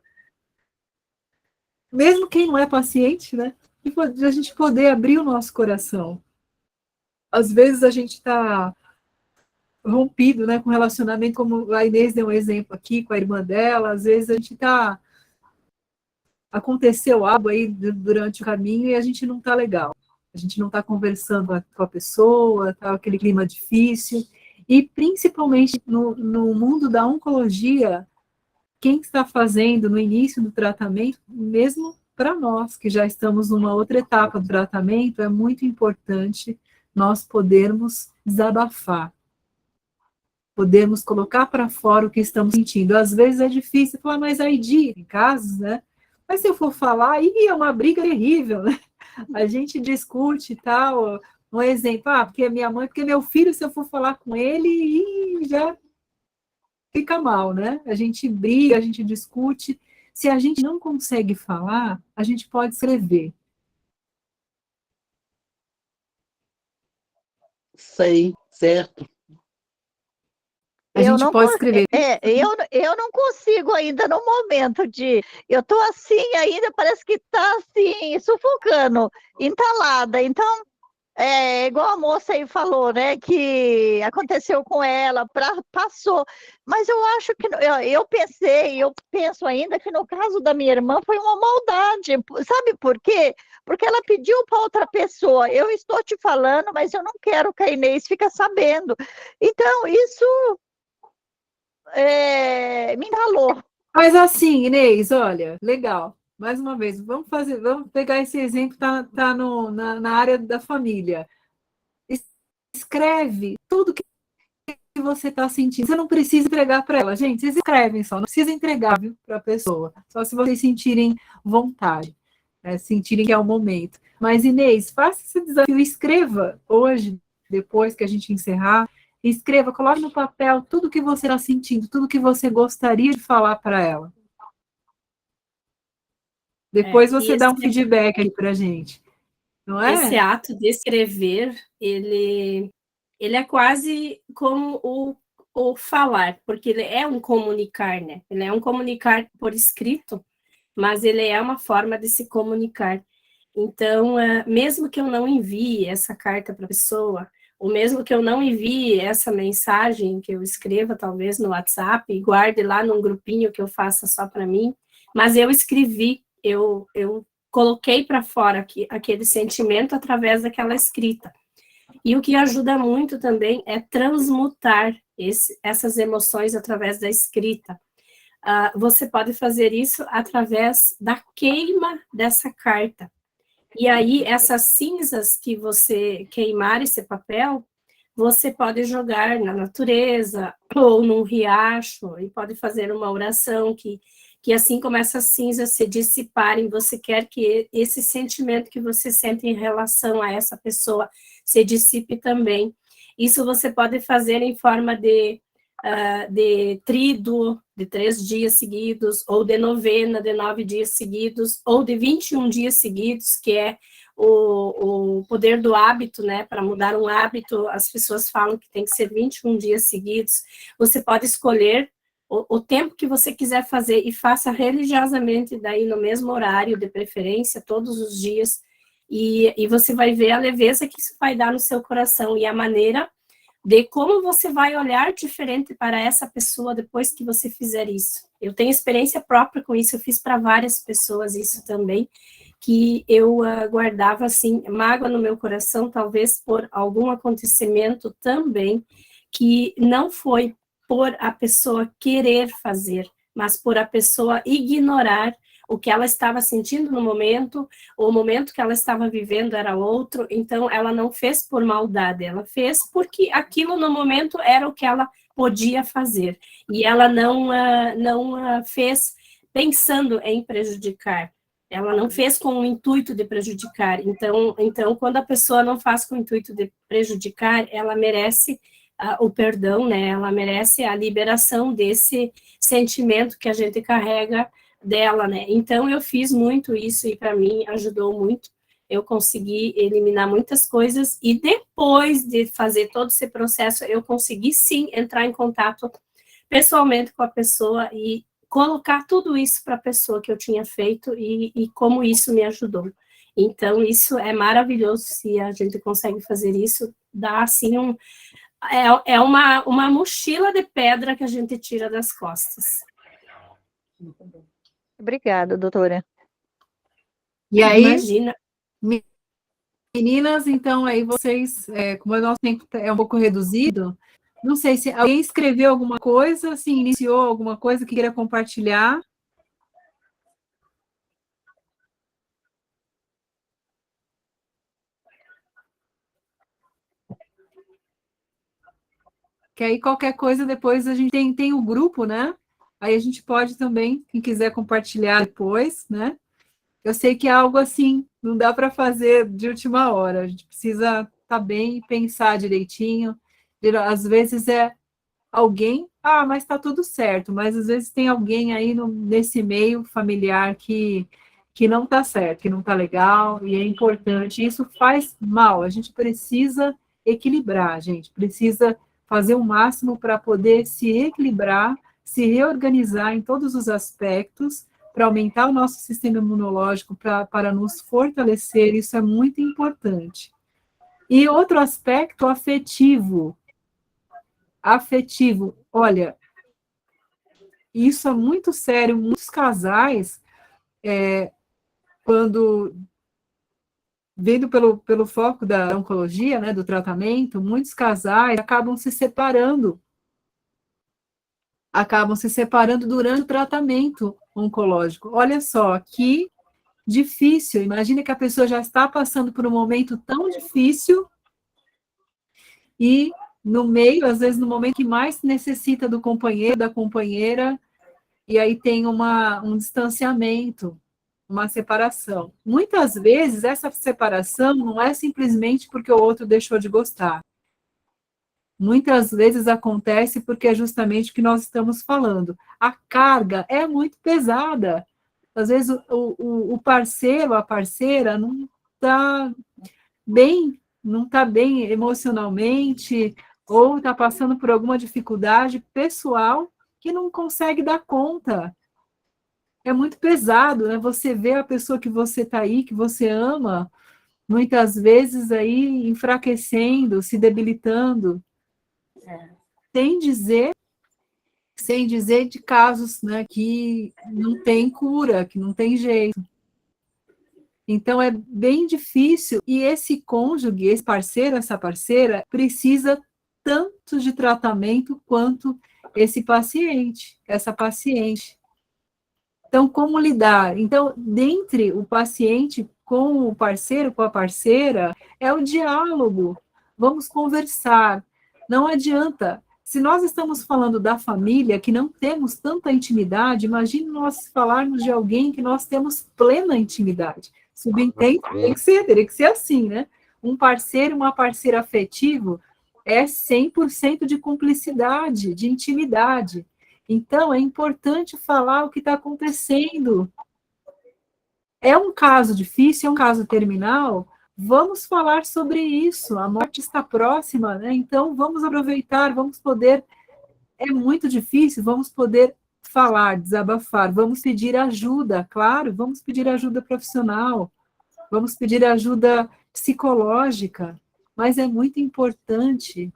Speaker 2: mesmo quem não é paciente, né, a gente poder abrir o nosso coração. Às vezes a gente está rompido, né, com relacionamento, como a Inês deu um exemplo aqui com a irmã dela, às vezes a gente aconteceu algo aí durante o caminho e a gente não está legal, a gente não está conversando com a pessoa, está aquele clima difícil, e principalmente no mundo da oncologia, quem está fazendo no início do tratamento, mesmo para nós, que já estamos numa outra etapa do tratamento, é muito importante nós podermos desabafar, podemos colocar para fora o que estamos sentindo. Às vezes é difícil falar, mas aí em casos, né? Mas se eu for falar, aí é uma briga terrível, né? A gente discute e tal, Um exemplo, porque é minha mãe, porque meu filho, se eu for falar com ele, já fica mal, né? A gente briga, a gente discute. Se a gente não consegue falar, a gente pode escrever.
Speaker 8: Sei, certo.
Speaker 2: A gente pode escrever.
Speaker 6: Eu não consigo ainda no momento eu estou assim ainda, parece que está assim, sufocando, entalada. Então, igual a moça aí falou, né, que aconteceu com ela, passou. Mas eu acho que, eu penso ainda que no caso da minha irmã foi uma maldade. Sabe por quê? Porque ela pediu para outra pessoa. Eu estou te falando, mas eu não quero que a Inês fique sabendo. Então, isso me entalou.
Speaker 2: Mas assim, Inês, olha, legal. Mais uma vez, vamos pegar esse exemplo, tá na área da família. Escreve tudo que você está sentindo. Você não precisa entregar para ela. Gente, vocês escrevem só, não precisa entregar para a pessoa. Só se vocês sentirem vontade, né? Sentirem que é o momento. Mas, Inês, faça esse desafio, escreva hoje, depois que a gente encerrar, escreva, coloque no papel tudo que você está sentindo, tudo que você gostaria de falar para ela. Depois você dá um feedback aí para a gente. Não é?
Speaker 1: Esse ato de escrever, ele é quase como o falar, porque ele é um comunicar, né? Ele é um comunicar por escrito, mas ele é uma forma de se comunicar. Então, mesmo que eu não envie essa carta para a pessoa, ou mesmo que eu não envie essa mensagem que eu escreva, talvez no WhatsApp, e guarde lá num grupinho que eu faça só para mim, mas eu escrevi, eu coloquei para fora aquele sentimento através daquela escrita. E o que ajuda muito também é transmutar essas emoções através da escrita. Você pode fazer isso através da queima dessa carta. E aí, essas cinzas que você queimar esse papel, você pode jogar na natureza ou num riacho, e pode fazer uma oração que assim como essas cinzas se dissiparem, você quer que esse sentimento que você sente em relação a essa pessoa se dissipe também. Isso você pode fazer em forma de tríduo, de 3 dias seguidos, ou de novena, de 9 dias seguidos, ou de 21 dias seguidos, que é o poder do hábito, né? Para mudar um hábito, as pessoas falam que tem que ser 21 dias seguidos. Você pode escolher o tempo que você quiser fazer e faça religiosamente, daí no mesmo horário, de preferência, todos os dias, e você vai ver a leveza que isso vai dar no seu coração e a maneira de como você vai olhar diferente para essa pessoa depois que você fizer isso. Eu tenho experiência própria com isso, eu fiz para várias pessoas isso também, que eu guardava, assim, mágoa no meu coração, talvez por algum acontecimento também, que não foi por a pessoa querer fazer, mas por a pessoa ignorar o que ela estava sentindo no momento, o momento que ela estava vivendo era outro, então ela não fez por maldade, ela fez porque aquilo no momento era o que ela podia fazer, e ela não fez pensando em prejudicar, ela não fez com o intuito de prejudicar, então quando a pessoa não faz com o intuito de prejudicar, ela merece o perdão, né? Ela merece a liberação desse sentimento que a gente carrega dela, né? Então, eu fiz muito isso e, para mim, ajudou muito. Eu consegui eliminar muitas coisas e, depois de fazer todo esse processo, eu consegui, sim, entrar em contato pessoalmente com a pessoa e colocar tudo isso para a pessoa que eu tinha feito e como isso me ajudou. Então, isso é maravilhoso se a gente consegue fazer isso, dá, assim, uma mochila de pedra que a gente tira das costas.
Speaker 6: Obrigada, doutora.
Speaker 2: E aí,
Speaker 1: imagina.
Speaker 2: Meninas, então aí vocês, como o nosso tempo é um pouco reduzido, não sei se alguém escreveu alguma coisa, se iniciou alguma coisa que queira compartilhar. Que aí qualquer coisa depois a gente tem o grupo, né? Aí a gente pode também, quem quiser compartilhar depois, né? Eu sei que é algo assim, não dá para fazer de última hora, a gente precisa estar bem e pensar direitinho. Às vezes é alguém, mas está tudo certo, mas às vezes tem alguém aí nesse meio familiar que não está certo, que não está legal, e é importante, isso faz mal, a gente precisa equilibrar, a gente precisa fazer o máximo para poder se equilibrar, se reorganizar em todos os aspectos, para aumentar o nosso sistema imunológico, para nos fortalecer, isso é muito importante. E outro aspecto afetivo, olha, isso é muito sério, muitos casais, quando, vendo pelo foco da oncologia, né, do tratamento, muitos casais acabam se separando durante o tratamento oncológico. Olha só, que difícil, imagina que a pessoa já está passando por um momento tão difícil e no meio, às vezes no momento que mais necessita do companheiro, da companheira, e aí tem um distanciamento, uma separação. Muitas vezes essa separação não é simplesmente porque o outro deixou de gostar. Muitas vezes acontece porque é justamente o que nós estamos falando. A carga é muito pesada. Às vezes o parceiro, a parceira, não está bem emocionalmente, ou está passando por alguma dificuldade pessoal que não consegue dar conta. É muito pesado, né? Você vê a pessoa que você está aí, que você ama, muitas vezes aí enfraquecendo, se debilitando. Sem dizer de casos, né, que não tem cura, que não tem jeito. Então, é bem difícil, e esse cônjuge, esse parceiro, essa parceira, precisa tanto de tratamento quanto esse paciente, essa paciente. Então, como lidar? Então, dentre o paciente com o parceiro, com a parceira, é o diálogo. Vamos conversar. Não adianta. Se nós estamos falando da família, que não temos tanta intimidade, imagine nós falarmos de alguém que nós temos plena intimidade. Subentende, teria que ser assim, né? Um parceiro, uma parceira afetivo é 100% de cumplicidade, de intimidade. Então, é importante falar o que está acontecendo. É um caso difícil, é um caso terminal, vamos falar sobre isso, a morte está próxima, né? Então vamos aproveitar, vamos poder, é muito difícil, vamos poder falar, desabafar, vamos pedir ajuda, claro, vamos pedir ajuda profissional, vamos pedir ajuda psicológica, mas é muito importante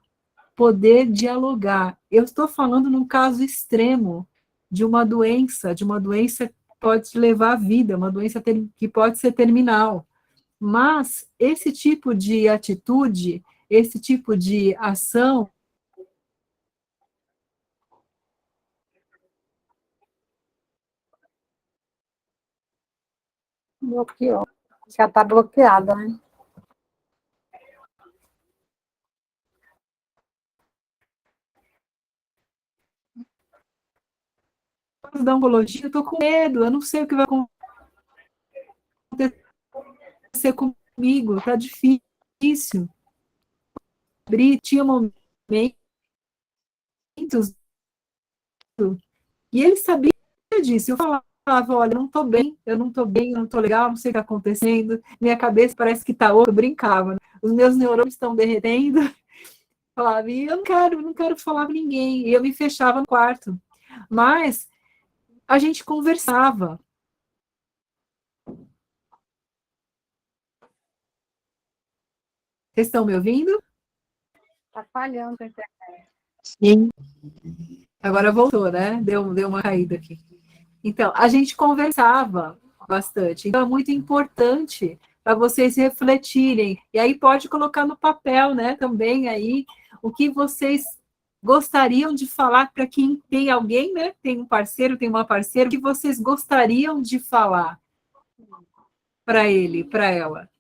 Speaker 2: poder dialogar. Eu estou falando num caso extremo de uma doença que pode levar à vida, uma doença que pode ser terminal. Mas esse tipo de atitude, esse tipo de ação...
Speaker 5: Bloqueou. Já está bloqueada, né?
Speaker 2: Da oncologia, eu estou com medo, eu não sei o que vai acontecer comigo, está difícil. Tinha momentos, e ele sabia disso, eu falava, olha, eu não estou bem, eu não estou legal, não sei o que está acontecendo, minha cabeça parece que está outra, eu brincava, né? Os meus neurônios estão derretendo, falava, e eu não quero falar com ninguém, e eu me fechava no quarto, mas a gente conversava. Vocês estão me ouvindo?
Speaker 5: Está falhando a internet.
Speaker 8: Sim.
Speaker 2: Agora voltou, né? Deu uma caída aqui. Então, a gente conversava bastante. Então, é muito importante para vocês refletirem. E aí pode colocar no papel, né? Também aí o que vocês gostariam de falar para quem tem alguém, né? Tem um parceiro, tem uma parceira, o que vocês gostariam de falar para ele, para ela?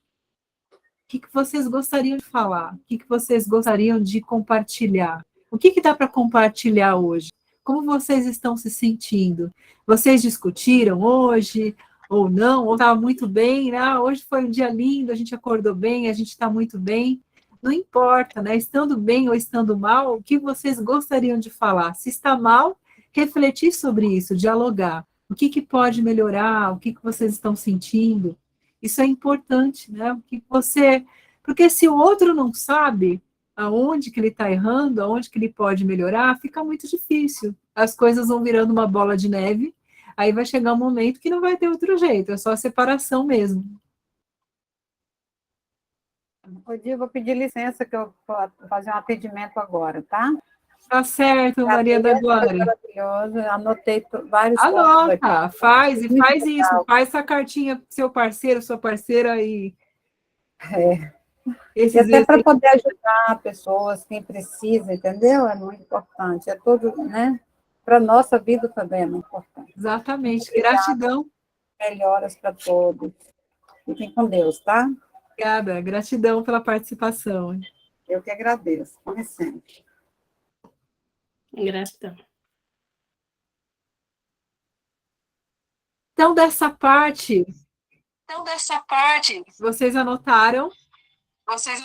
Speaker 2: O que vocês gostariam de falar? O que vocês gostariam de compartilhar? O que dá para compartilhar hoje? Como vocês estão se sentindo? Vocês discutiram hoje ou não? Ou estava muito bem? Hoje foi um dia lindo, a gente acordou bem, a gente está muito bem. Não importa, né? Estando bem ou estando mal, o que vocês gostariam de falar? Se está mal, refletir sobre isso, dialogar. O que pode melhorar? O que vocês estão sentindo? Isso é importante, né? Porque se o outro não sabe aonde que ele está errando, aonde que ele pode melhorar, fica muito difícil. As coisas vão virando uma bola de neve, aí vai chegar um momento que não vai ter outro jeito, é só a separação mesmo.
Speaker 5: Eu vou pedir licença que eu vou fazer um atendimento agora, tá?
Speaker 2: Tá certo, Maria da Glória.
Speaker 5: Maravilhoso, anotei vários pontos
Speaker 2: Anota,
Speaker 5: aqui.
Speaker 2: faz
Speaker 5: Muito
Speaker 2: isso,
Speaker 5: legal.
Speaker 2: faz essa cartinha pro seu parceiro, sua parceira e
Speaker 5: E até para poder ajudar pessoas, quem precisa, entendeu? É muito importante. É tudo, né? Para a nossa vida também é muito importante.
Speaker 2: Exatamente. Gratidão.
Speaker 5: Melhoras para todos. Fiquem com Deus, tá?
Speaker 2: Obrigada. Gratidão pela participação.
Speaker 5: Eu que agradeço. Com licença.
Speaker 1: Gratidão.
Speaker 2: Então, dessa parte, vocês anotaram? Vocês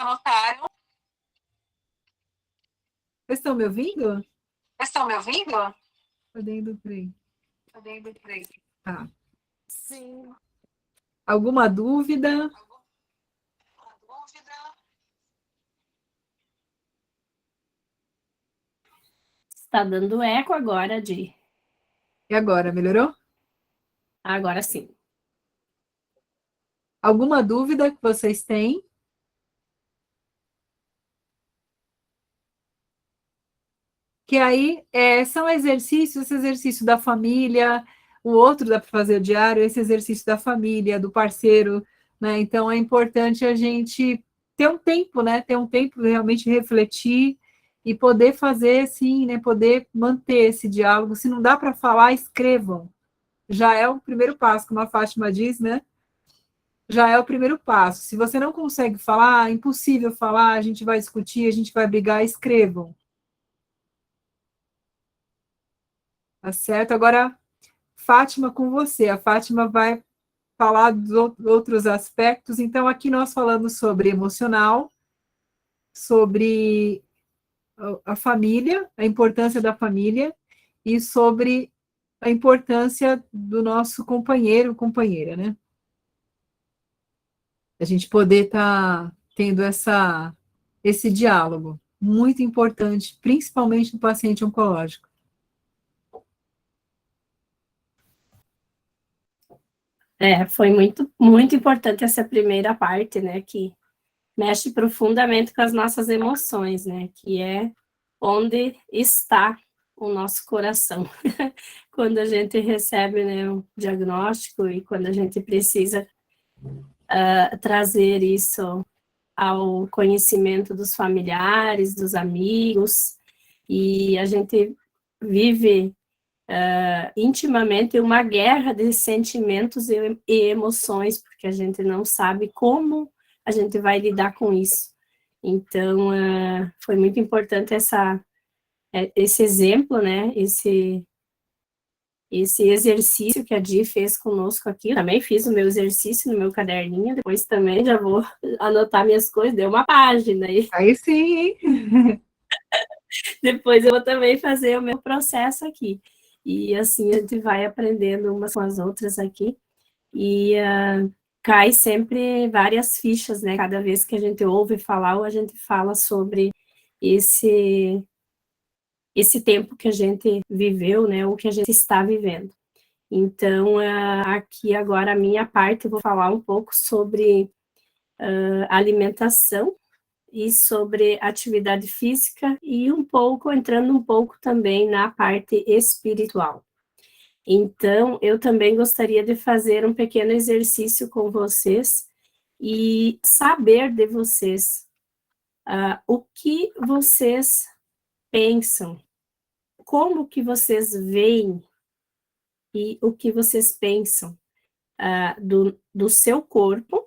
Speaker 2: estão me ouvindo? Tô dentro do trem. Tá.
Speaker 7: Sim.
Speaker 2: Alguma dúvida?
Speaker 1: Está dando eco agora, Di.
Speaker 2: E agora, melhorou?
Speaker 1: Agora sim.
Speaker 2: Alguma dúvida que vocês têm? Que aí são exercícios, esse exercício da família, o outro dá para fazer o diário, esse exercício da família, do parceiro, né? Então é importante a gente ter um tempo, né? Ter um tempo de realmente refletir e poder fazer, sim, né? Poder manter esse diálogo. Se não dá para falar, escrevam. Já é o primeiro passo, como a Fátima diz, né? Já é o primeiro passo. Se você não consegue falar, é impossível falar, a gente vai discutir, a gente vai brigar, escrevam. Tá certo? Agora, Fátima, com você. A Fátima vai falar dos outros aspectos. Então, aqui nós falamos sobre emocional, sobre a família, a importância da família, e sobre a importância do nosso companheiro, companheira, né? A gente poder estar tendo esse diálogo, muito importante, principalmente no paciente oncológico.
Speaker 1: Foi muito, muito importante essa primeira parte, né, que mexe profundamente com as nossas emoções, né, que é onde está o nosso coração. Quando a gente recebe, né, o diagnóstico e quando a gente precisa trazer isso ao conhecimento dos familiares, dos amigos, e a gente vive intimamente uma guerra de sentimentos e emoções, porque a gente não sabe como a gente vai lidar com isso. Então, foi muito importante esse exemplo, né, esse exercício que a Di fez conosco aqui. Eu também fiz o meu exercício no meu caderninho, depois também já vou anotar minhas coisas, deu uma página aí.
Speaker 2: Aí sim, hein?
Speaker 1: Depois eu vou também fazer o meu processo aqui. E assim a gente vai aprendendo umas com as outras aqui. E cai sempre várias fichas, né? Cada vez que a gente ouve falar, ou a gente fala sobre esse tempo que a gente viveu, né? O que a gente está vivendo. Então, aqui agora a minha parte, eu vou falar um pouco sobre alimentação e sobre atividade física e entrando um pouco também na parte espiritual. Então, eu também gostaria de fazer um pequeno exercício com vocês e saber de vocês o que vocês pensam, como que vocês veem e o que vocês pensam do seu corpo,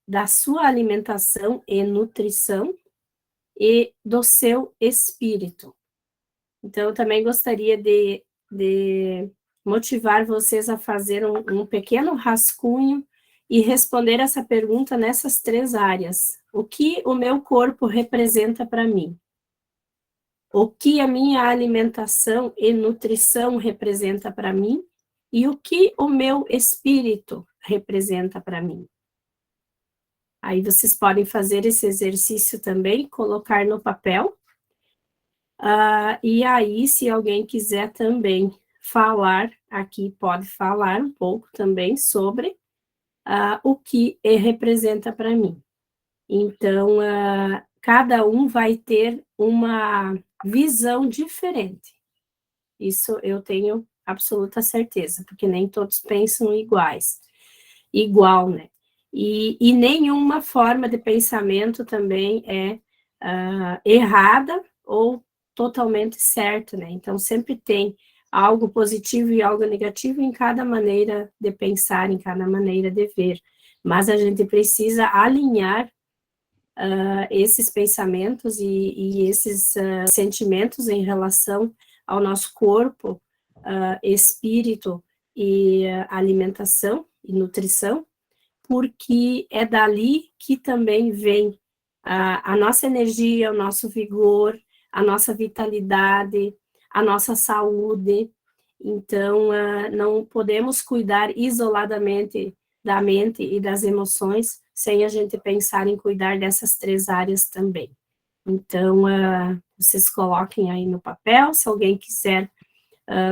Speaker 1: da sua alimentação e nutrição e do seu espírito. Então, eu também gostaria de motivar vocês a fazer um pequeno rascunho e responder essa pergunta nessas 3 áreas. O que o meu corpo representa para mim? O que a minha alimentação e nutrição representa para mim? E o que o meu espírito representa para mim? Aí vocês podem fazer esse exercício também, colocar no papel. E aí, se alguém quiser também falar aqui, pode falar um pouco também sobre o que representa para mim. Então, cada um vai ter uma visão diferente. Isso eu tenho absoluta certeza, porque nem todos pensam igual, né? E nenhuma forma de pensamento também é errada ou totalmente certa, né? Então, sempre tem algo positivo e algo negativo em cada maneira de pensar, em cada maneira de ver. Mas a gente precisa alinhar esses pensamentos e esses sentimentos em relação ao nosso corpo, espírito e alimentação e nutrição, porque é dali que também vem a nossa energia, o nosso vigor, a nossa vitalidade, a nossa saúde. Então, não podemos cuidar isoladamente da mente e das emoções sem a gente pensar em cuidar dessas 3 áreas também. Então, vocês coloquem aí no papel, se alguém quiser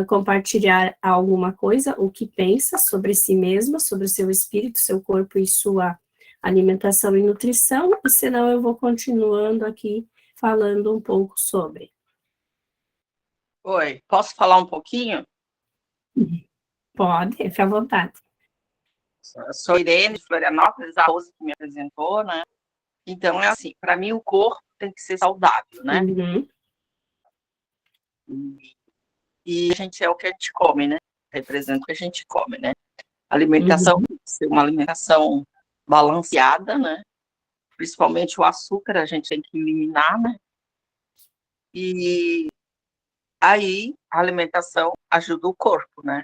Speaker 1: compartilhar alguma coisa, o que pensa sobre si mesma, sobre o seu espírito, seu corpo e sua alimentação e nutrição, e senão eu vou continuando aqui falando um pouco sobre.
Speaker 9: Oi, posso falar um pouquinho?
Speaker 1: Pode, fique à vontade.
Speaker 9: Eu sou Irene, de Florianópolis, a Rose que me apresentou, né? Então, é assim, para mim o corpo tem que ser saudável, né?
Speaker 1: Uhum.
Speaker 9: E a gente é o que a gente come, né? Representa o que a gente come, né? A alimentação tem que ser uma alimentação balanceada, né? Principalmente o açúcar a gente tem que eliminar, né? E aí a alimentação ajuda o corpo, né?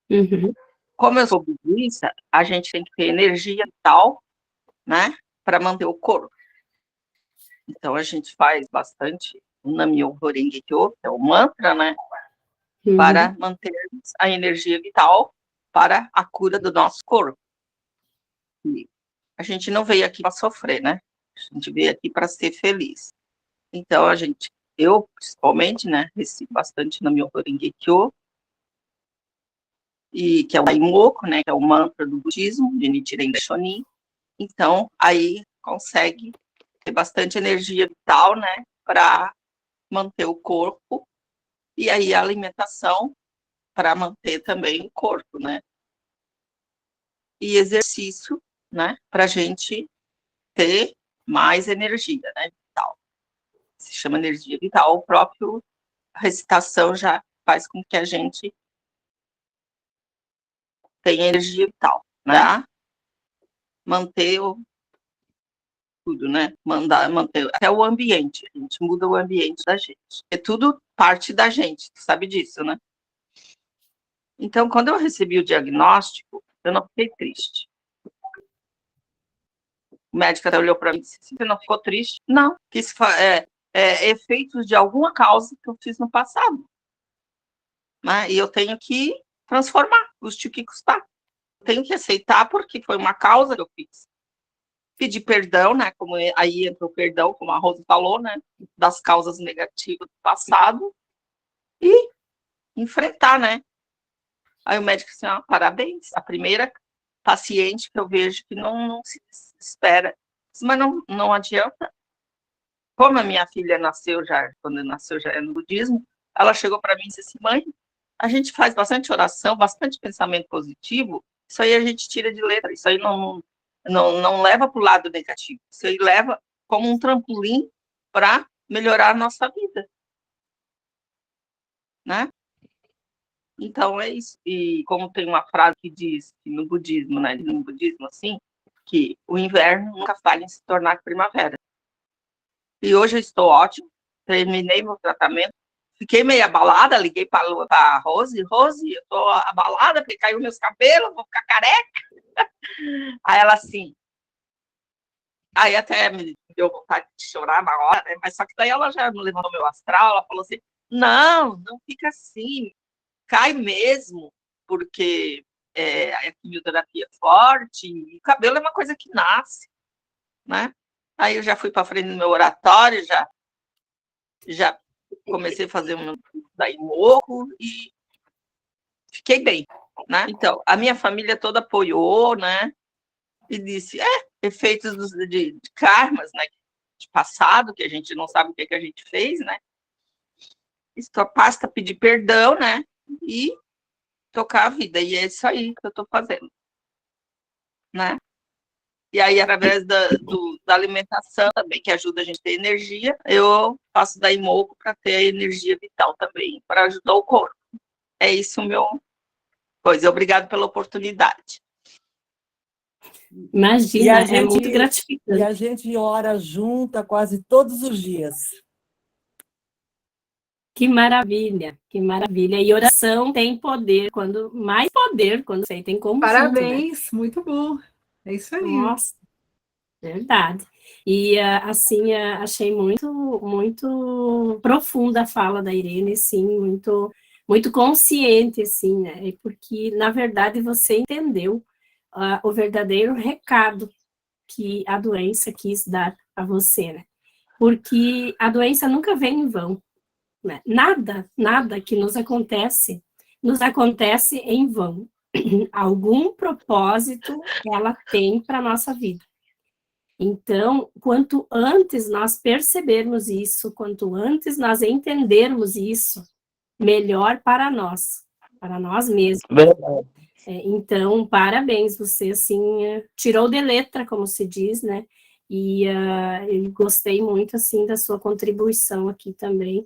Speaker 1: Uhum.
Speaker 9: Como eu sou budista, a gente tem que ter energia vital, né? Para manter o corpo. Então a gente faz bastante o Nam-myoho Renge Kyo, que é o mantra, né? Para manter a energia vital para a cura do nosso corpo. E a gente não veio aqui para sofrer, né? A gente veio aqui para ser feliz. Então, eu, principalmente, né, recebo bastante no meu Renge Kyo, e que é o Daimoku, né, que é o mantra do budismo, de Nichiren Daishonin. Então, aí consegue ter bastante energia vital, né, para manter o corpo, e aí a alimentação para manter também o corpo, né? E exercício, né, para a gente ter mais energia, né, vital. Se chama energia vital, o próprio recitação já faz com que a gente tenha energia vital, né? Manter tudo, né? Manter até o ambiente, a gente muda o ambiente da gente. É tudo parte da gente, tu sabe disso, né? Então, quando eu recebi o diagnóstico, eu não fiquei triste. O médico até olhou para mim e disse: você não ficou triste? Não, que isso é efeitos de alguma causa que eu fiz no passado. Né? E eu tenho que transformar, custe o que custar. Eu tenho que aceitar porque foi uma causa que eu fiz. Pedir perdão, né? Como aí entra o perdão, como a Rosa falou, né? Das causas negativas do passado e enfrentar, né? Aí o médico disse: parabéns, a primeira paciente que eu vejo que não se espera. Mas não adianta. Como a minha filha nasceu já, quando nasceu já é no budismo, ela chegou para mim e disse assim: mãe, a gente faz bastante oração, bastante pensamento positivo, isso aí a gente tira de letra, isso aí não leva para o lado negativo, isso aí leva como um trampolim para melhorar a nossa vida. Né? Então é isso. E como tem uma frase que diz que no budismo, né, no budismo assim, que o inverno nunca falha em se tornar primavera. E hoje eu estou ótimo, terminei meu tratamento, fiquei meio abalada, liguei para a Rose, eu estou abalada porque caiu meus cabelos, vou ficar careca. Aí ela assim, aí até me deu vontade de chorar na hora, né? Mas só que daí ela já levantou meu astral, ela falou assim, não fica assim, cai mesmo, porque a quimioterapia é forte, e o cabelo é uma coisa que nasce, né? Aí eu já fui para frente do meu oratório, já comecei a fazer um da Imoco e fiquei bem, né? Então, a minha família toda apoiou, né? E disse, efeitos de karmas, né? De passado, que a gente não sabe o que a gente fez, né? Basta pedir perdão, né? E tocar a vida. E é isso aí que eu estou fazendo, né? E aí, através da alimentação também, que ajuda a gente a ter energia, eu faço da Imoco para ter a energia vital também, para ajudar o corpo. É isso o meu coisa. Obrigado pela oportunidade.
Speaker 1: Imagina, é muito gratificante.
Speaker 4: E a gente ora junta quase todos os dias.
Speaker 1: Que maravilha, que maravilha. E oração tem poder, mais poder, quando feita em conjunto.
Speaker 2: Parabéns,
Speaker 1: né?
Speaker 2: Muito bom. É isso aí.
Speaker 1: Nossa, verdade. E, assim, achei muito, muito profunda a fala da Irene, assim, muito, muito consciente, assim, né? Porque, na verdade, você entendeu o verdadeiro recado que a doença quis dar a você, né? Porque a doença nunca vem em vão. Né? Nada que nos acontece em vão. Algum propósito ela tem para a nossa vida. Então, quanto antes nós percebermos isso, quanto antes nós entendermos isso, melhor para nós mesmos.
Speaker 4: Verdade.
Speaker 1: Então, parabéns, você, assim, tirou de letra, como se diz, né? E eu gostei muito, assim, da sua contribuição aqui também,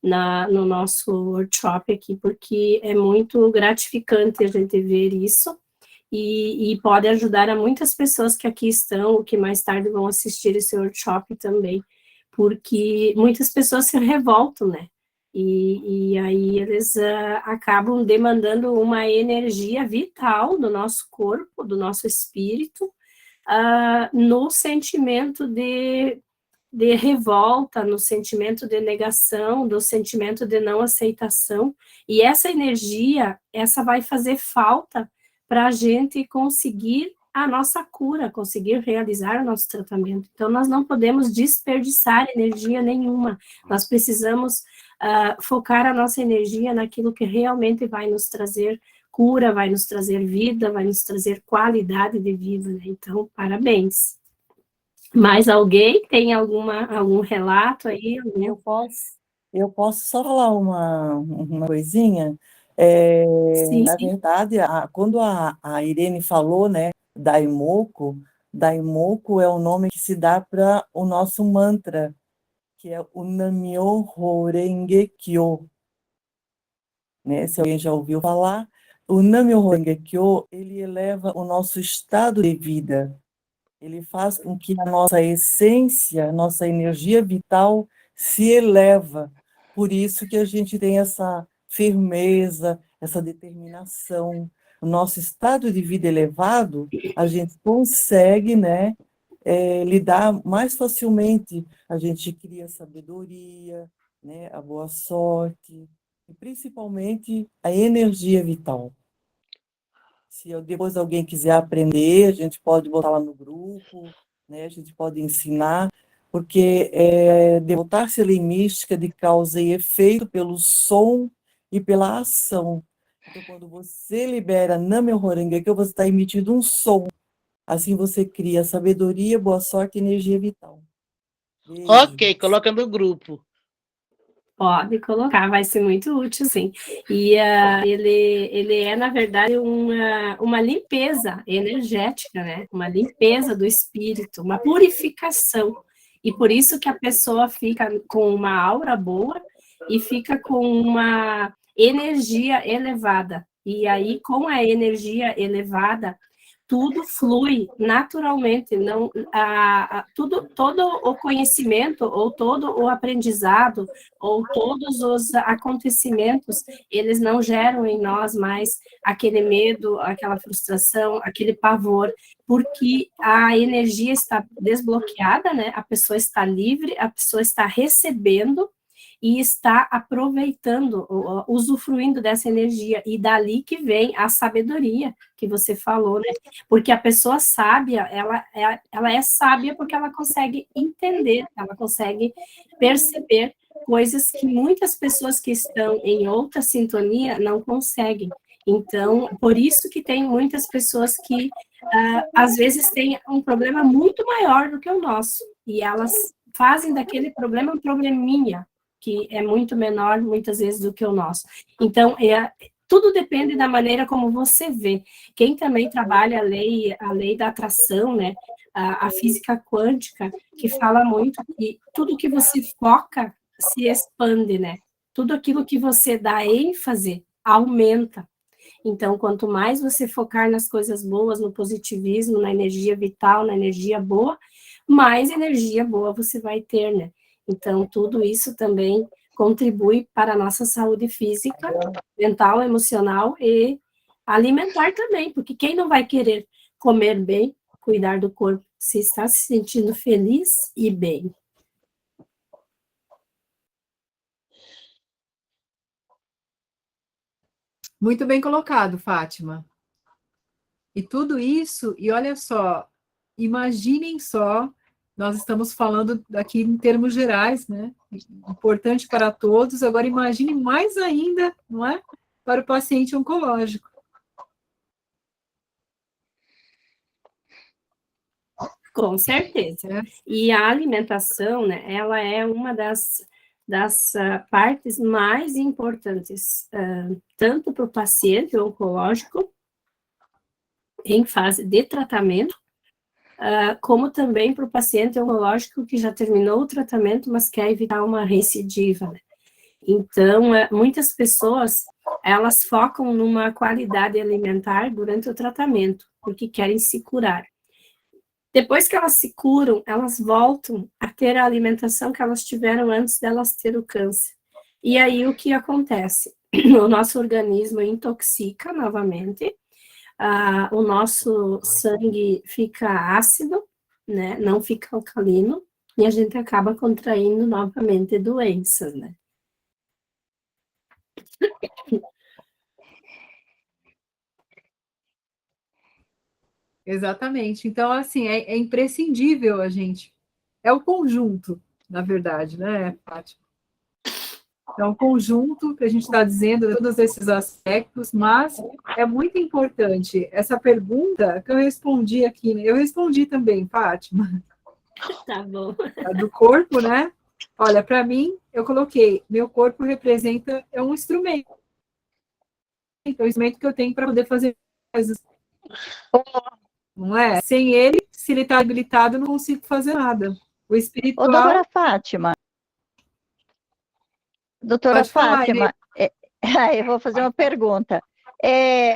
Speaker 1: no nosso workshop aqui, porque é muito gratificante a gente ver isso, e pode ajudar a muitas pessoas que aqui estão, ou que mais tarde vão assistir esse workshop também, porque muitas pessoas se revoltam, né? E aí eles acabam demandando uma energia vital do nosso corpo, do nosso espírito, no sentimento de revolta, no sentimento de negação, do sentimento de não aceitação, e essa energia, essa vai fazer falta para a gente conseguir a nossa cura, conseguir realizar o nosso tratamento. Então, nós não podemos desperdiçar energia nenhuma, nós precisamos focar a nossa energia naquilo que realmente vai nos trazer cura, vai nos trazer vida, vai nos trazer qualidade de vida, né? Então, parabéns. Mais alguém tem algum relato aí?
Speaker 4: Eu posso só falar uma coisinha?
Speaker 1: Sim,
Speaker 4: Na
Speaker 1: sim.
Speaker 4: verdade, quando a Irene falou, né, Daimoku é o nome que se dá para o nosso mantra, que é o Nam-myoho Renge Kyo. Né? Se alguém já ouviu falar, o Nam-myoho Renge Kyo, ele eleva o nosso estado de vida. Ele faz com que a nossa essência, a nossa energia vital se eleva. Por isso que a gente tem essa firmeza, essa determinação. O nosso estado de vida elevado, a gente consegue, né, lidar mais facilmente. A gente cria sabedoria, né, a boa sorte, e principalmente a energia vital. Se depois alguém quiser aprender, a gente pode botar lá no grupo, né? A gente pode ensinar, porque devotar-se à lei mística de causa e efeito pelo som e pela ação. Então, quando você libera Nam-myoho Renge Kyo, você está emitindo um som. Assim você cria sabedoria, boa sorte e energia vital. Beijo.
Speaker 8: Ok, coloca no grupo.
Speaker 1: Pode colocar, vai ser muito útil, sim. E ele é, na verdade, uma limpeza energética, né? Uma limpeza do espírito, uma purificação. E por isso que a pessoa fica com uma aura boa e fica com uma energia elevada. E aí, com a energia elevada, tudo flui naturalmente, não, todo o conhecimento, ou todo o aprendizado, ou todos os acontecimentos, eles não geram em nós mais aquele medo, aquela frustração, aquele pavor, porque a energia está desbloqueada, né? A pessoa está livre, a pessoa está recebendo, e está aproveitando, usufruindo dessa energia, e dali que vem a sabedoria que você falou, né? Porque a pessoa sábia, ela é sábia porque ela consegue entender, ela consegue perceber coisas que muitas pessoas que estão em outra sintonia não conseguem. Então, por isso que tem muitas pessoas que, às vezes, têm um problema muito maior do que o nosso, e elas fazem daquele problema um probleminha, que é muito menor, muitas vezes, do que o nosso. Então, tudo depende da maneira como você vê. Quem também trabalha a lei da atração, né, a física quântica, que fala muito que tudo que você foca se expande, né? Tudo aquilo que você dá ênfase aumenta. Então, quanto mais você focar nas coisas boas, no positivismo, na energia vital, na energia boa, mais energia boa você vai ter, né? Então, tudo isso também contribui para a nossa saúde física, mental, emocional e alimentar também, porque quem não vai querer comer bem, cuidar do corpo, se está se sentindo feliz e bem?
Speaker 2: Muito bem colocado, Fátima. E tudo isso, e olha só, imaginem só, nós estamos falando aqui em termos gerais, né? Importante para todos, agora imagine mais ainda, não é? Para o paciente oncológico.
Speaker 1: Com certeza. E a alimentação, né, ela é uma das partes mais importantes, tanto para o paciente oncológico, em fase de tratamento, como também para o paciente oncológico que já terminou o tratamento, mas quer evitar uma recidiva, né? Então, muitas pessoas, elas focam numa qualidade alimentar durante o tratamento, porque querem se curar. Depois que elas se curam, elas voltam a ter a alimentação que elas tiveram antes delas ter o câncer. E aí, o que acontece? O nosso organismo intoxica novamente, o nosso sangue fica ácido, né? Não fica alcalino, e a gente acaba contraindo novamente doenças, né?
Speaker 2: Exatamente. Então, assim, é imprescindível a gente. É o conjunto, na verdade, né, Fátima? É um conjunto que a gente está dizendo todos esses aspectos, mas é muito importante essa pergunta que eu respondi aqui, né? Eu respondi também, Fátima.
Speaker 1: Tá bom.
Speaker 2: A do corpo, né? Olha, para mim, eu coloquei, meu corpo representa, é um instrumento. É um instrumento que eu tenho para poder fazer coisas. Não é? Sem ele, se ele está habilitado, eu não consigo fazer nada. O espiritual...
Speaker 6: Ô, doutora Fátima. Doutora Fátima, eu vou fazer uma pergunta.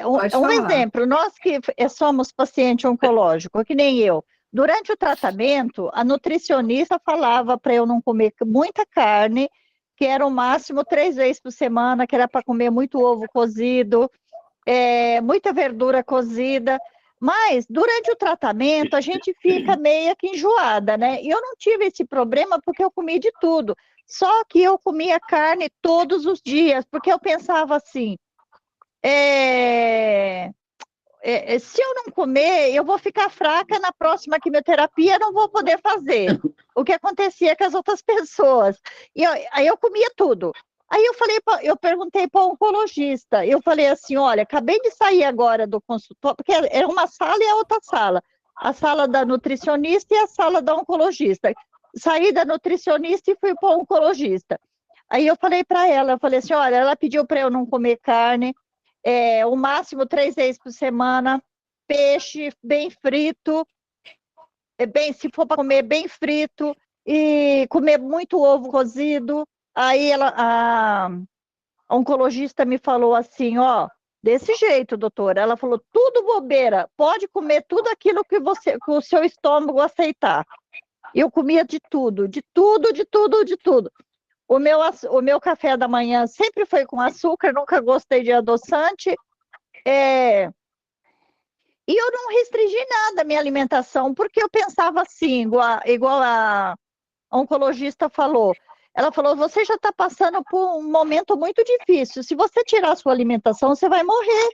Speaker 6: Um exemplo, nós que somos paciente oncológico, que nem eu, durante o tratamento, a nutricionista falava para eu não comer muita carne, que era o máximo 3 vezes por semana, que era para comer muito ovo cozido, muita verdura cozida, mas durante o tratamento a gente fica meio que enjoada, né? E eu não tive esse problema porque eu comi de tudo. Só que eu comia carne todos os dias, porque eu pensava assim, se eu não comer, eu vou ficar fraca na próxima quimioterapia, não vou poder fazer. O que acontecia com as outras pessoas. Aí eu comia tudo. Aí eu perguntei para o oncologista, eu falei assim, olha, acabei de sair agora do consultório, porque era uma sala e a outra sala, a sala da nutricionista e a sala da oncologista. Saí da nutricionista e fui para o oncologista. Aí eu falei para ela, eu falei assim, olha, ela pediu para eu não comer carne, o máximo 3 vezes por semana, peixe bem frito, se for para comer bem frito, e comer muito ovo cozido. Aí a oncologista me falou assim, ó, desse jeito, doutora. Ela falou, tudo bobeira, pode comer tudo aquilo que o seu estômago aceitar. Eu comia de tudo, de tudo, de tudo, de tudo. O meu café da manhã sempre foi com açúcar, nunca gostei de adoçante. E eu não restringi nada a minha alimentação, porque eu pensava assim, igual a oncologista falou. Ela falou, você já está passando por um momento muito difícil. Se você tirar a sua alimentação, você vai morrer.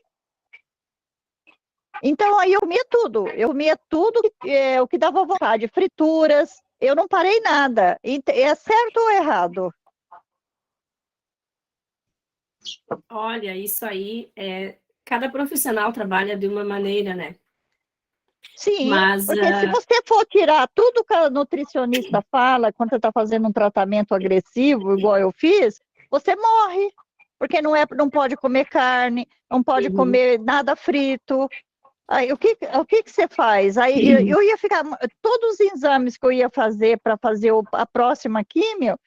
Speaker 6: Então, aí eu comia tudo o que dava vontade, frituras, eu não parei nada. É certo ou errado?
Speaker 1: Olha, isso aí, cada profissional trabalha de uma maneira, né?
Speaker 6: Sim,
Speaker 1: Mas,
Speaker 6: porque se você for tirar tudo que a nutricionista fala, quando você está fazendo um tratamento agressivo, igual eu fiz, você morre, porque não pode comer carne, não pode comer nada frito. Aí, o que você faz? Aí eu ia ficar, todos os exames que eu ia fazer para fazer a próxima químio,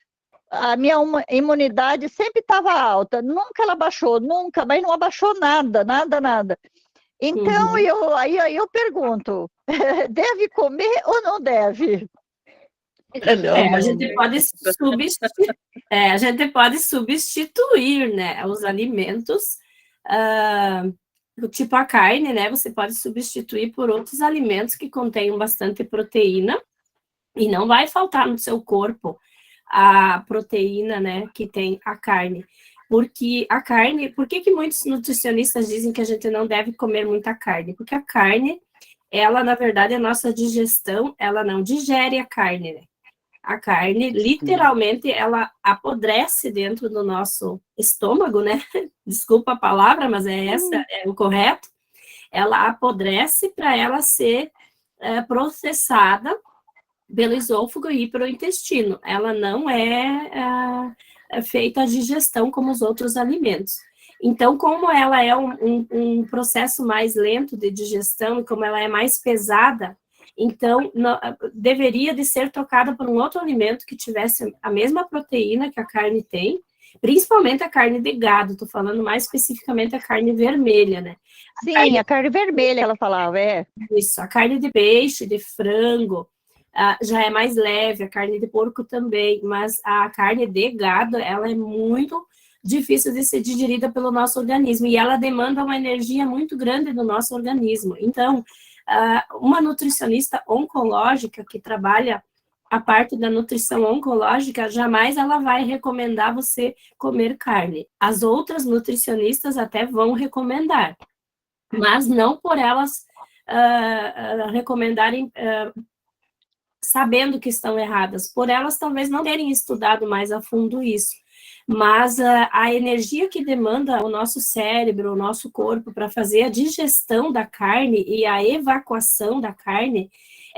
Speaker 6: a minha imunidade sempre estava alta, nunca ela baixou, nunca, mas não abaixou nada, nada, nada. Então, aí eu pergunto, deve comer ou não deve?
Speaker 1: a gente pode a gente pode substituir, né, os alimentos, tipo a carne, né, você pode substituir por outros alimentos que contenham bastante proteína, e não vai faltar no seu corpo a proteína, né, que tem a carne. Porque a carne, por que muitos nutricionistas dizem que a gente não deve comer muita carne? Porque a carne, ela, na verdade, a nossa digestão, ela não digere a carne, né? A carne, literalmente, ela apodrece dentro do nosso estômago, né? Desculpa a palavra, mas é o correto. Ela apodrece para ela ser processada pelo esôfago e pelo intestino. Ela não é feita a digestão como os outros alimentos. Então, como ela é um processo mais lento de digestão e como ela é mais pesada, então deveria de ser trocada por um outro alimento que tivesse a mesma proteína que a carne tem, principalmente a carne de gado, estou falando mais especificamente a carne vermelha, né?
Speaker 6: Sim, a carne vermelha, ela falava,
Speaker 1: Isso, a carne de peixe, de frango, já é mais leve, a carne de porco também, mas a carne de gado, ela é muito difícil de ser digerida pelo nosso organismo, e ela demanda uma energia muito grande do nosso organismo. Então, uma nutricionista oncológica que trabalha a parte da nutrição oncológica, jamais ela vai recomendar você comer carne. As outras nutricionistas até vão recomendar, mas não por elas recomendarem sabendo que estão erradas, por elas talvez não terem estudado mais a fundo isso. Mas a energia que demanda o nosso cérebro, o nosso corpo para fazer a digestão da carne e a evacuação da carne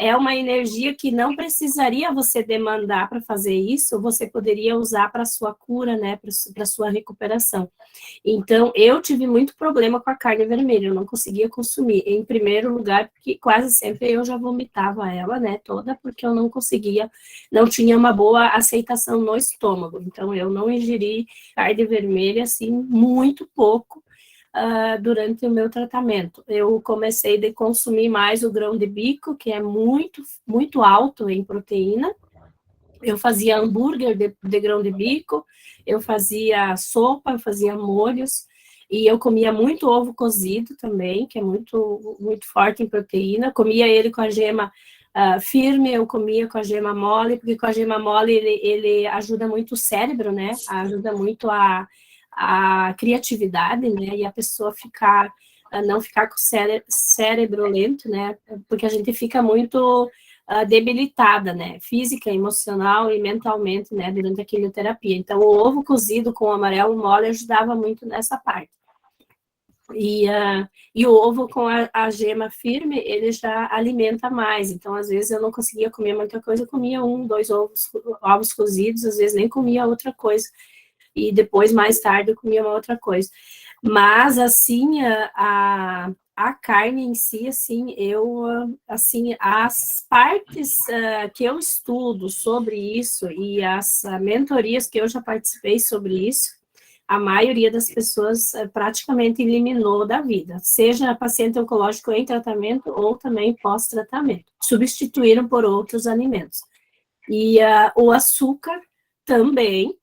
Speaker 1: é uma energia que não precisaria você demandar para fazer isso, você poderia usar para a sua cura, né, para a sua recuperação. Então, eu tive muito problema com a carne vermelha, eu não conseguia consumir. Em primeiro lugar, porque quase sempre eu já vomitava ela, né, toda, porque eu não conseguia, não tinha uma boa aceitação no estômago. Então, eu não ingeri carne vermelha, assim, muito pouco, durante o meu tratamento. Eu comecei a consumir mais o grão de bico, que é muito, muito alto em proteína. Eu fazia hambúrguer de grão de bico, eu fazia sopa, eu fazia molhos, e eu comia muito ovo cozido também, que é muito, muito forte em proteína. Comia ele com a gema firme, eu comia com a gema mole, porque com a gema mole ele ajuda muito o cérebro, né? Ajuda muito a criatividade, né, e a pessoa não ficar com o cérebro lento, né, porque a gente fica muito debilitada, né, física, emocional e mentalmente, né, durante a quimioterapia. Então, o ovo cozido com amarelo mole ajudava muito nessa parte. E o ovo com a gema firme, ele já alimenta mais. Então, às vezes, eu não conseguia comer muita coisa, eu comia 1, 2 ovos cozidos, às vezes nem comia outra coisa. E depois, mais tarde, eu comia uma outra coisa. Mas, assim, a carne em si, assim, as partes que eu estudo sobre isso e as mentorias que eu já participei sobre isso, a maioria das pessoas praticamente eliminou da vida, seja paciente oncológico em tratamento ou também pós-tratamento. Substituíram por outros alimentos. E o açúcar também,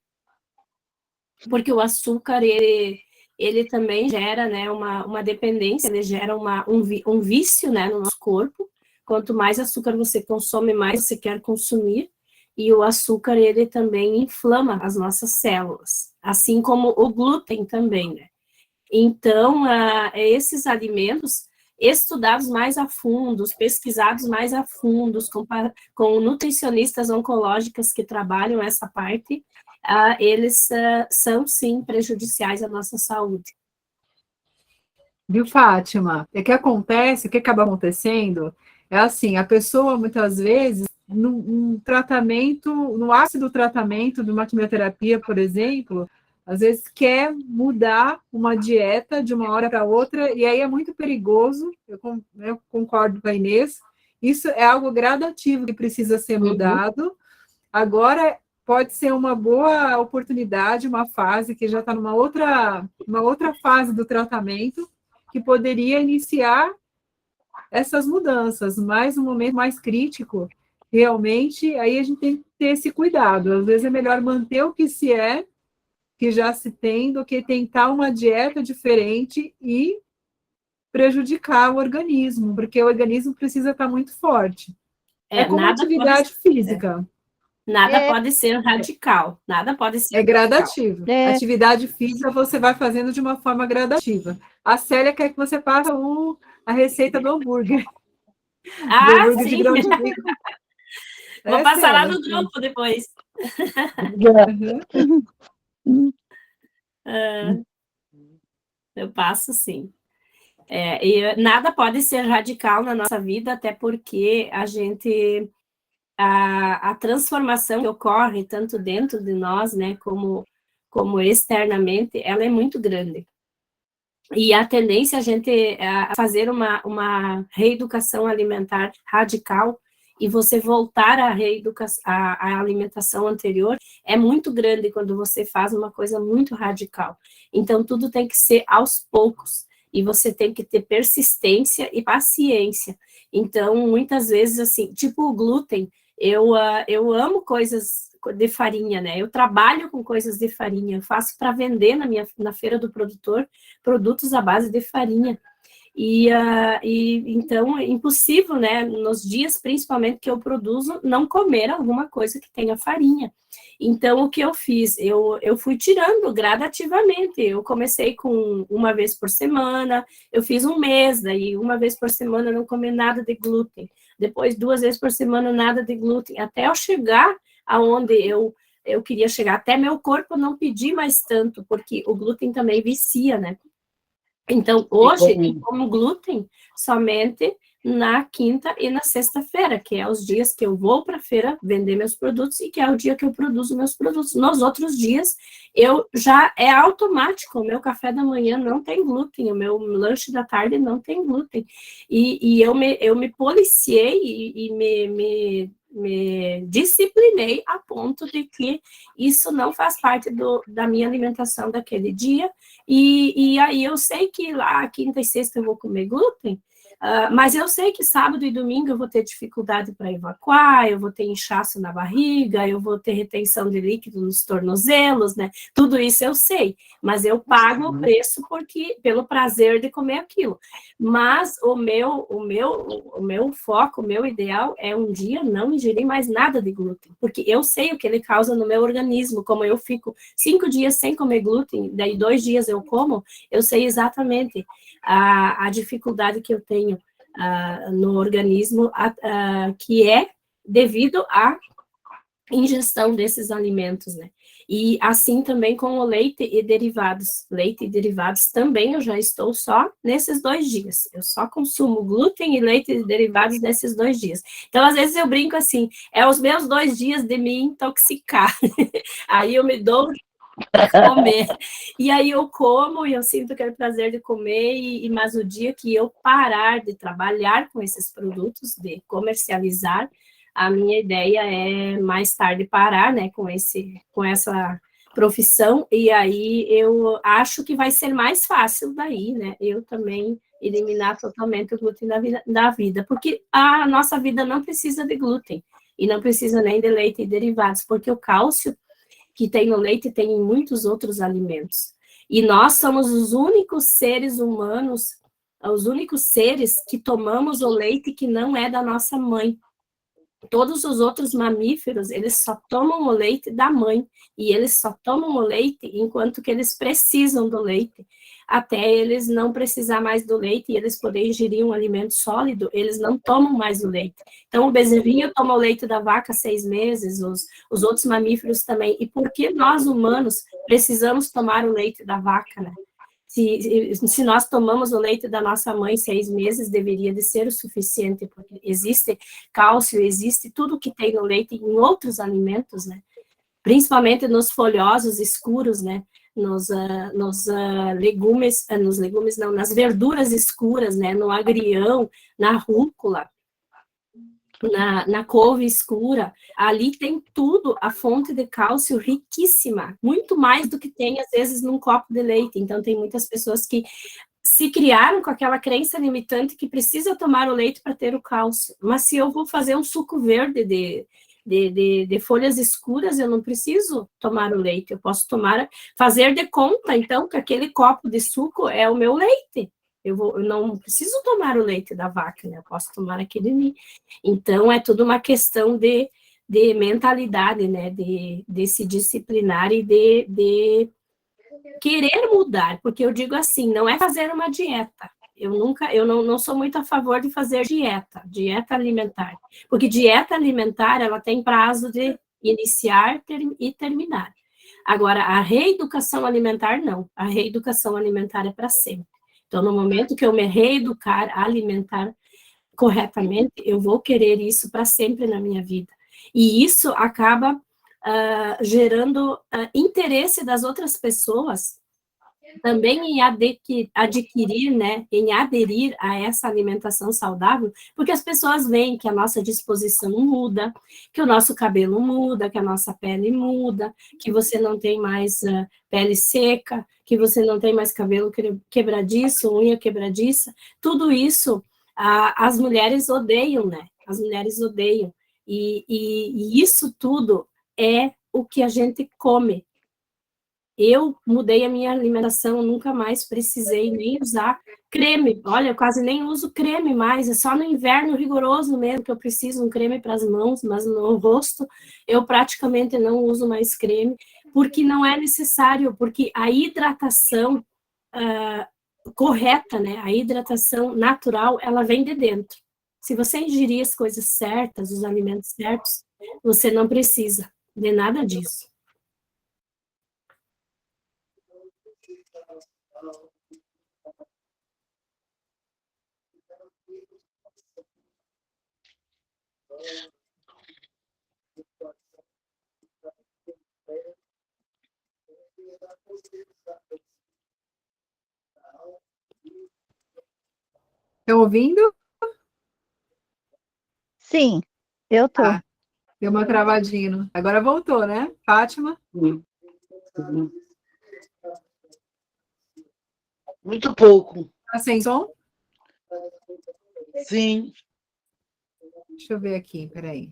Speaker 1: porque o açúcar, ele também gera, né, uma dependência, ele gera um vício, né, no nosso corpo. Quanto mais açúcar você consome, mais você quer consumir. E o açúcar, ele também inflama as nossas células, assim como o glúten também, né? Então, esses alimentos estudados mais a fundo, pesquisados mais a fundo, com nutricionistas oncológicas que trabalham essa parte, eles são, sim, prejudiciais à nossa saúde.
Speaker 2: Viu, Fátima? O que acontece, o que acaba acontecendo, é assim, a pessoa, muitas vezes, num tratamento, no ápice do tratamento de uma quimioterapia, por exemplo, às vezes quer mudar uma dieta de uma hora para outra, e aí é muito perigoso, eu concordo com a Inês, isso é algo gradativo que precisa ser mudado. Agora, pode ser uma boa oportunidade, uma fase que já está numa outra fase do tratamento, que poderia iniciar essas mudanças, mas no momento mais crítico, realmente, aí a gente tem que ter esse cuidado. Às vezes é melhor manter o que que já se tem, do que tentar uma dieta diferente e prejudicar o organismo, porque o organismo precisa estar muito forte. É como atividade física.
Speaker 1: Nada pode ser radical, nada pode ser
Speaker 2: gradativo. Atividade física você vai fazendo de uma forma gradativa. A Célia quer que você faça a receita do hambúrguer. Do hambúrguer
Speaker 1: sim.
Speaker 2: de grão de bico.
Speaker 1: Vou passar lá no grupo depois. Eu passo, sim. E nada pode ser radical na nossa vida, até porque a transformação que ocorre tanto dentro de nós, né, como externamente, ela é muito grande. E a tendência a gente a fazer uma reeducação alimentar radical e você voltar à alimentação anterior é muito grande quando você faz uma coisa muito radical. Então, tudo tem que ser aos poucos e você tem que ter persistência e paciência. Então, muitas vezes, assim, tipo o glúten, eu amo coisas de farinha, né? Eu trabalho com coisas de farinha, eu faço para vender na feira do produtor produtos à base de farinha. E então é impossível, né, nos dias principalmente que eu produzo, não comer alguma coisa que tenha farinha. Então, o que eu fiz? Eu fui tirando gradativamente. Eu comecei com uma vez por semana, eu fiz um mês, daí uma vez por semana não comer nada de glúten. Depois, 2 vezes por semana, nada de glúten. Até eu chegar aonde eu queria chegar. Até meu corpo não pedir mais tanto, porque o glúten também vicia, né? Então, hoje, eu como glúten somente na quinta e na sexta-feira, que é os dias que eu vou para a feira vender meus produtos e que é o dia que eu produzo meus produtos. Nos outros dias, é automático, o meu café da manhã não tem glúten, o meu lanche da tarde não tem glúten. E eu me policiei e me disciplinei a ponto de que isso não faz parte da minha alimentação daquele dia, e aí eu sei que lá quinta e sexta eu vou comer glúten, mas eu sei que sábado e domingo eu vou ter dificuldade para evacuar, eu vou ter inchaço na barriga, eu vou ter retenção de líquido nos tornozelos, né? Tudo isso eu sei, mas eu pago o preço pelo prazer de comer aquilo. Mas o meu foco, o meu ideal é um dia não ingerir mais nada de glúten, porque eu sei o que ele causa no meu organismo. Como eu fico 5 dias sem comer glúten, daí 2 dias eu como, eu sei exatamente a dificuldade que eu tenho no organismo, que é devido à ingestão desses alimentos, né? E assim também com o leite e derivados. Leite e derivados também eu já estou só nesses 2 dias. Eu só consumo glúten e leite e derivados nesses 2 dias. Então, às vezes eu brinco assim, é os meus 2 dias de me intoxicar. Aí eu me dou comer. E aí eu como e eu sinto aquele prazer de comer, mas o dia que eu parar de trabalhar com esses produtos, de comercializar, a minha ideia é mais tarde parar, né, com profissão, e aí eu acho que vai ser mais fácil daí, né? Eu também eliminar totalmente o glúten da vida, porque a nossa vida não precisa de glúten, e não precisa nem de leite e derivados, porque o cálcio que tem no leite tem em muitos outros alimentos. E nós somos os únicos seres humanos, os únicos seres que tomamos o leite que não é da nossa mãe. Todos os outros mamíferos, eles só tomam o leite da mãe, e eles só tomam o leite enquanto que eles precisam do leite. Até eles não precisar mais do leite e eles poderem ingerir um alimento sólido, eles não tomam mais o leite. Então, o bezerrinho toma o leite da vaca 6 meses, os outros mamíferos também. E por que nós, humanos, precisamos tomar o leite da vaca, né? Se nós tomamos o leite da nossa mãe 6 meses, deveria de ser o suficiente, porque existe cálcio, existe tudo que tem no leite em outros alimentos, né? Principalmente nos folhosos escuros, né? Nos legumes, não, nas verduras escuras, né? No agrião, na rúcula, na couve escura, ali tem tudo, a fonte de cálcio riquíssima, muito mais do que tem, às vezes, num copo de leite. Então, tem muitas pessoas que se criaram com aquela crença limitante que precisa tomar o leite para ter o cálcio. Mas se eu vou fazer um suco verde de folhas escuras, eu não preciso tomar o leite, eu posso fazer de conta, então, que aquele copo de suco é o meu leite. Eu não preciso tomar o leite da vaca, né? Eu posso tomar aquele. Então, é tudo uma questão de mentalidade, né? De se disciplinar e de querer mudar, porque eu digo assim, não é fazer uma dieta. Eu não sou muito a favor de fazer dieta alimentar, porque dieta alimentar, ela tem prazo de iniciar e terminar. Agora, a reeducação alimentar, não. A reeducação alimentar é para sempre. Então, no momento que eu me reeducar alimentar corretamente, eu vou querer isso para sempre na minha vida. E isso acaba gerando interesse das outras pessoas também em adquirir, né, em aderir a essa alimentação saudável, porque as pessoas veem que a nossa disposição muda, que o nosso cabelo muda, que a nossa pele muda, que você não tem mais pele seca, que você não tem mais cabelo quebradiço, unha quebradiça, tudo isso as mulheres odeiam, né? As mulheres odeiam. E isso tudo é o que a gente come. Eu mudei a minha alimentação, nunca mais precisei nem usar creme. Olha, eu quase nem uso creme mais, é só no inverno rigoroso mesmo que eu preciso um creme para as mãos, mas no rosto eu praticamente não uso mais creme, porque não é necessário, porque a hidratação correta, né? A hidratação natural, ela vem de dentro. Se você ingerir as coisas certas, os alimentos certos, você não precisa de nada disso.
Speaker 2: Estão ouvindo?
Speaker 6: Sim, eu tô.
Speaker 2: Deu uma travadinha. Agora voltou, né? Fátima?
Speaker 8: Muito pouco.
Speaker 2: Tá sem som?
Speaker 8: Sim.
Speaker 2: Deixa eu ver aqui, peraí.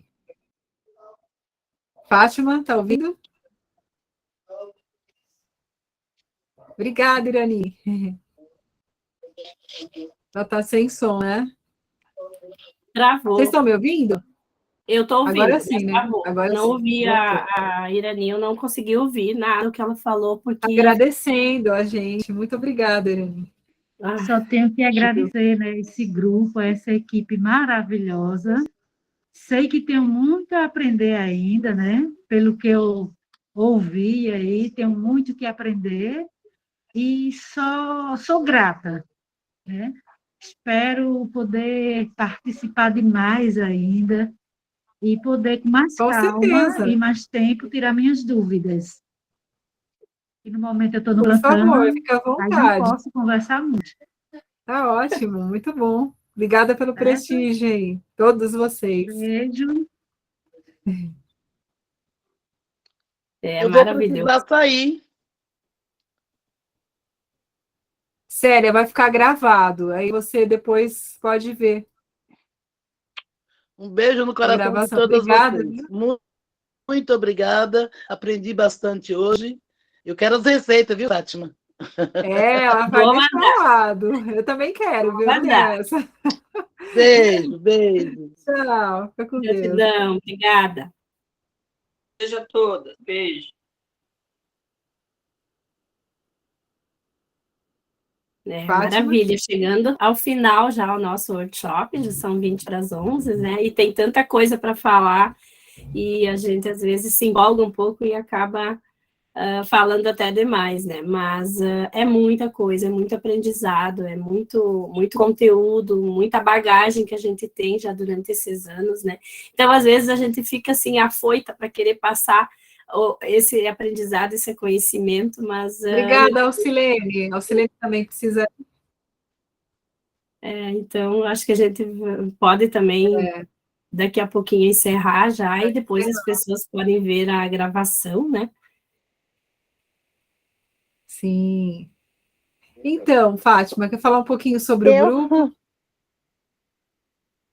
Speaker 2: Fátima, tá ouvindo? Obrigada, Irani. Ela tá sem som, né?
Speaker 1: Travou.
Speaker 2: Vocês estão me ouvindo?
Speaker 1: Eu estou ouvindo.
Speaker 2: Agora sim, né? Agora
Speaker 1: não
Speaker 2: sim,
Speaker 1: ouvi a Irani, eu não consegui ouvir nada do que ela falou, porque...
Speaker 2: Agradecendo a gente. Muito obrigada, Irani.
Speaker 3: Só tenho que agradecer, né, esse grupo, essa equipe maravilhosa. Sei que tenho muito a aprender ainda, né? Pelo que eu ouvi aí, tenho muito que aprender e só sou grata, né? Espero poder participar de mais ainda e poder, com mais calma e mais tempo, tirar minhas dúvidas. E no momento eu estou no plantão,
Speaker 2: por favor, fica à vontade.
Speaker 3: Aí não posso conversar muito.
Speaker 2: Tá ótimo, muito bom. Obrigada pelo prestígio aí, todos vocês.
Speaker 3: Beijo.
Speaker 1: É
Speaker 8: Eu vou
Speaker 1: maravilhoso.
Speaker 8: precisar sair.
Speaker 2: Célia, vai ficar gravado, aí você depois pode ver
Speaker 8: Um beijo no
Speaker 2: a
Speaker 8: coração de
Speaker 2: gravação.
Speaker 8: todas
Speaker 2: Obrigada,
Speaker 8: vocês.
Speaker 2: viu?
Speaker 8: Muito obrigada. Aprendi bastante hoje. Eu quero as receitas, viu, Fátima?
Speaker 2: Ela vai
Speaker 1: Vou
Speaker 2: deixar ao lado. Eu também quero, viu? Não tem
Speaker 1: mandar.
Speaker 2: essa.
Speaker 8: Beijo, beijo.
Speaker 2: Tchau, fica com Deus.
Speaker 1: Gratidão, obrigada.
Speaker 9: Beijo a todas. Beijo.
Speaker 2: Fátima?
Speaker 1: Maravilha, chegando ao final já o nosso workshop, já são 20 para as 11, né? E tem tanta coisa para falar, e a gente às vezes se empolga um pouco e acaba falando até demais, né? Mas é muita coisa, é muito aprendizado, é muito conteúdo, muita bagagem que a gente tem já durante esses anos, né? Então, às vezes, a gente fica assim, afoita para querer passar esse aprendizado, esse conhecimento, mas...
Speaker 2: Obrigada, Alcilene. Alcilene também precisa...
Speaker 1: então, acho que a gente pode também, daqui a pouquinho, encerrar já, e depois as pessoas podem ver a gravação, né?
Speaker 2: Sim. Então, Fátima, quer falar um pouquinho sobre o grupo?
Speaker 6: Um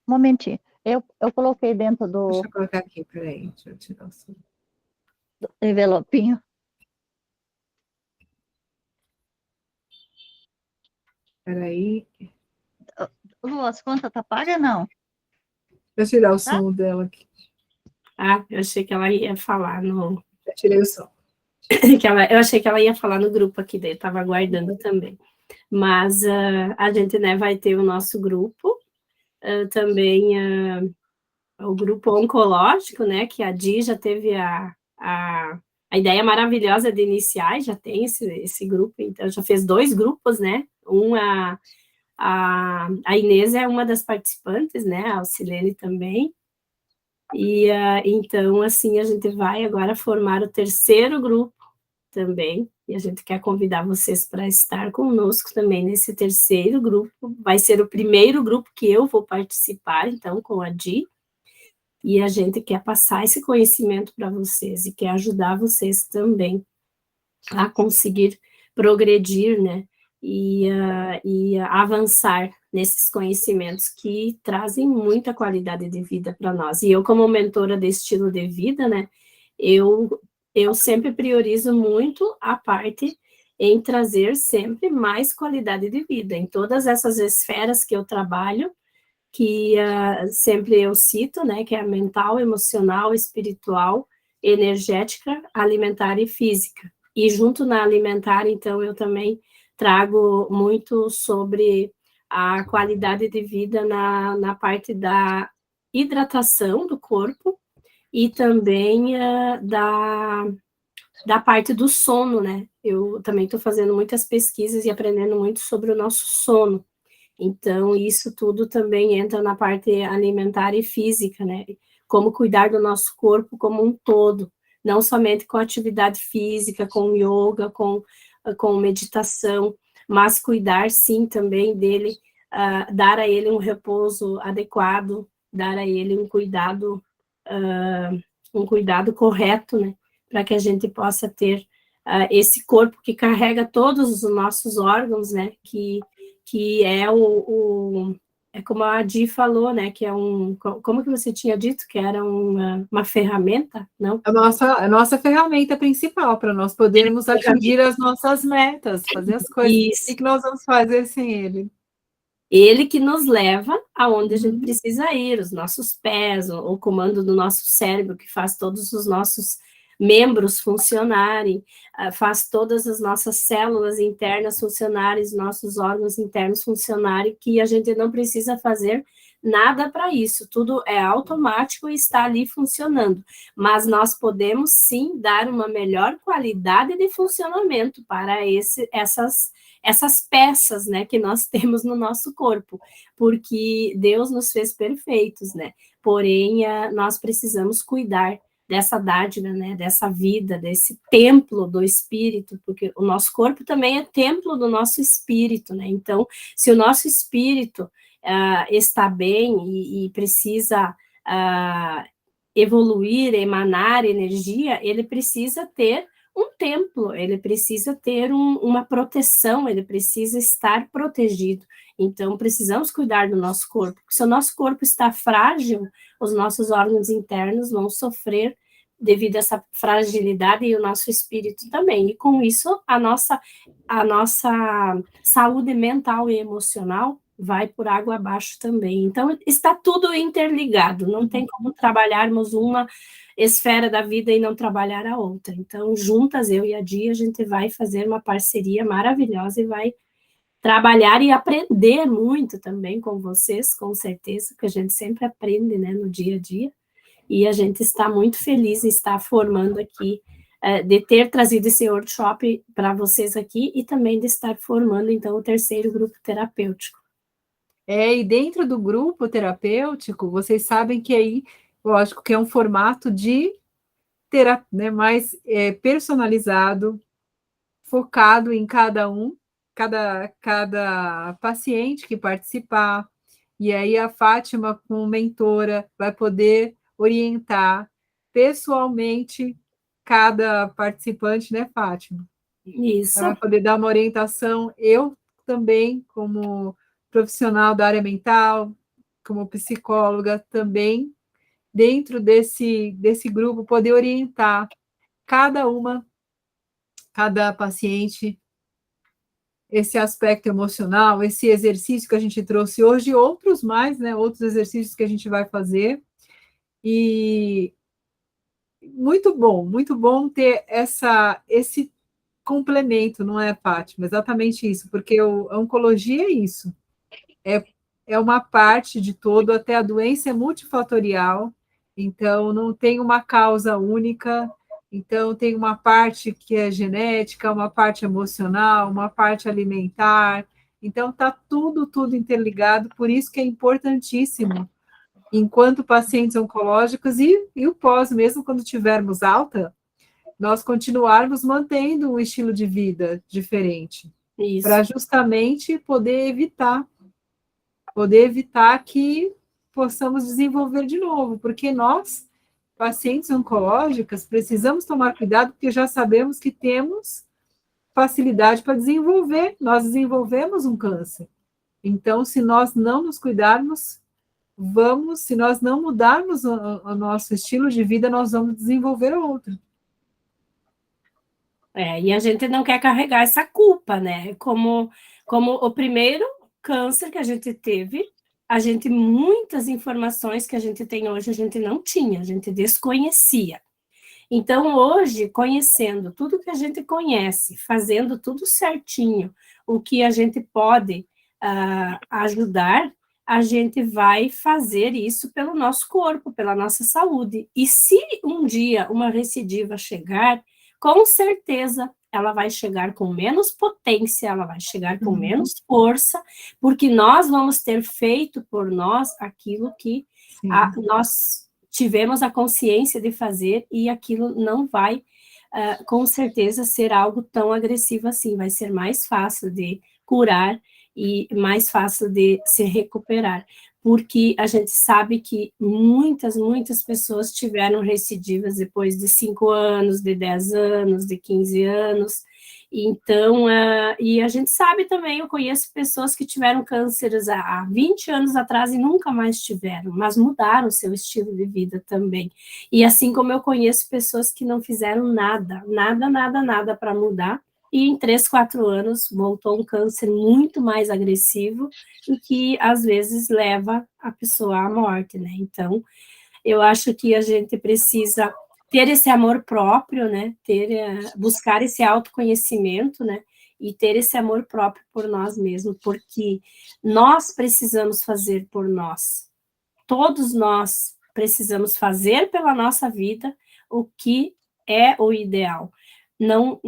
Speaker 6: momentinho. Eu coloquei dentro do
Speaker 2: Deixa eu colocar aqui, peraí. Deixa eu tirar o som.
Speaker 6: envelopinho.
Speaker 2: Peraí.
Speaker 6: Lu, as contas tá paga, não?
Speaker 2: Deixa eu tirar o som dela aqui.
Speaker 1: Ah, eu achei que ela ia falar no...
Speaker 2: Já tirei o som.
Speaker 1: Eu achei que ela ia falar no grupo aqui, daí eu estava aguardando também. Mas a gente, né, vai ter o nosso grupo, também o grupo oncológico, né, que a Di já teve a ideia maravilhosa de iniciar, já tem esse grupo, então já fez 2 grupos, né, a Inês é uma das participantes, né, a Alcilene também, e então, assim, a gente vai agora formar o 3º grupo também, e a gente quer convidar vocês para estar conosco também nesse 3º grupo, vai ser o primeiro grupo que eu vou participar, então, com a Di, e a gente quer passar esse conhecimento para vocês, e quer ajudar vocês também a conseguir progredir, né, e avançar nesses conhecimentos que trazem muita qualidade de vida para nós. E eu, como mentora de estilo de vida, né, eu sempre priorizo muito a parte em trazer sempre mais qualidade de vida. Em todas essas esferas que eu trabalho, que sempre eu cito, né, que é a mental, emocional, espiritual, energética, alimentar e física. E junto na alimentar, então, eu também trago muito sobre a qualidade de vida na parte da hidratação do corpo e também da parte do sono, né? Eu também estou fazendo muitas pesquisas e aprendendo muito sobre o nosso sono. Então, isso tudo também entra na parte alimentar e física, né? Como cuidar do nosso corpo como um todo, não somente com atividade física, com yoga, com meditação, mas cuidar, sim, também dele, dar a ele um repouso adequado, dar a ele um cuidado correto, né? Para que a gente possa ter esse corpo que carrega todos os nossos órgãos, né? Que é é como a Di falou, né, que é como que você tinha dito, que era uma ferramenta, não?
Speaker 2: A nossa ferramenta principal para nós podermos atingir as nossas metas, fazer as coisas.
Speaker 1: Isso.
Speaker 2: O que nós vamos fazer sem ele?
Speaker 1: Ele que nos leva aonde a gente precisa ir, os nossos pés, o comando do nosso cérebro, que faz todos os nossos membros funcionarem, faz todas as nossas células internas funcionarem, os nossos órgãos internos funcionarem, que a gente não precisa fazer nada para isso, tudo é automático e está ali funcionando, mas nós podemos sim dar uma melhor qualidade de funcionamento para essas peças, né, que nós temos no nosso corpo, porque Deus nos fez perfeitos, né, porém nós precisamos cuidar dessa dádiva, né, dessa vida, desse templo do espírito, porque o nosso corpo também é templo do nosso espírito, né, então, se o nosso espírito está bem e precisa evoluir, emanar energia, ele precisa ter um templo, ele precisa ter uma proteção, ele precisa estar protegido. Então, precisamos cuidar do nosso corpo. Se o nosso corpo está frágil, os nossos órgãos internos vão sofrer devido a essa fragilidade e o nosso espírito também. E com isso, a nossa saúde mental e emocional vai por água abaixo também. Então, está tudo interligado, não tem como trabalharmos uma esfera da vida e não trabalhar a outra. Então, juntas, eu e a Dia, a gente vai fazer uma parceria maravilhosa e vai trabalhar e aprender muito também com vocês, com certeza, porque a gente sempre aprende, né, no dia a dia, e a gente está muito feliz em estar formando aqui, de ter trazido esse workshop para vocês aqui, e também de estar formando, então, o terceiro grupo terapêutico.
Speaker 2: E dentro do grupo terapêutico, vocês sabem que aí, lógico que é um formato de terapia, né, mais personalizado, focado em cada paciente que participar, e aí a Fátima, como mentora, vai poder orientar pessoalmente cada participante, né, Fátima?
Speaker 1: Isso.
Speaker 2: Ela vai poder dar uma orientação, eu também, como profissional da área mental, como psicóloga também, dentro desse grupo, poder orientar cada paciente, esse aspecto emocional, esse exercício que a gente trouxe hoje, outros mais, né, outros exercícios que a gente vai fazer, e muito bom ter esse complemento, não é, Fátima? Exatamente isso, porque a oncologia é isso, é uma parte de todo, até a doença é multifatorial, então não tem uma causa única, então tem uma parte que é genética, uma parte emocional, uma parte alimentar, então está tudo interligado, por isso que é importantíssimo, enquanto pacientes oncológicos e o pós, mesmo quando tivermos alta, nós continuarmos mantendo um estilo de vida diferente, para justamente poder evitar que possamos desenvolver de novo, porque nós, pacientes oncológicas, precisamos tomar cuidado, porque já sabemos que temos facilidade para desenvolver, nós desenvolvemos um câncer. Então, se nós não nos cuidarmos, se nós não mudarmos o nosso estilo de vida, nós vamos desenvolver outro.
Speaker 1: E a gente não quer carregar essa culpa, né? Como o primeiro câncer que a gente teve, muitas informações que a gente tem hoje, a gente não tinha, a gente desconhecia. Então, hoje, conhecendo tudo que a gente conhece, fazendo tudo certinho, o que a gente pode ajudar, a gente vai fazer isso pelo nosso corpo, pela nossa saúde. E se um dia uma recidiva chegar, com certeza ela vai chegar com menos potência, ela vai chegar com menos força, porque nós vamos ter feito por nós aquilo que nós tivemos a consciência de fazer, e aquilo não vai, com certeza, ser algo tão agressivo assim, vai ser mais fácil de curar e mais fácil de se recuperar, porque a gente sabe que muitas pessoas tiveram recidivas depois de 5 anos, de 10 anos, de 15 anos, então, e a gente sabe também, eu conheço pessoas que tiveram cânceres há 20 anos atrás e nunca mais tiveram, mas mudaram o seu estilo de vida também, e assim como eu conheço pessoas que não fizeram nada para mudar, e em 3, 4 anos voltou um câncer muito mais agressivo e que, às vezes, leva a pessoa à morte, né? Então, eu acho que a gente precisa ter esse amor próprio, né? Buscar esse autoconhecimento, né? E ter esse amor próprio por nós mesmos, porque nós precisamos fazer por nós. Todos nós precisamos fazer pela nossa vida o que é o ideal. Não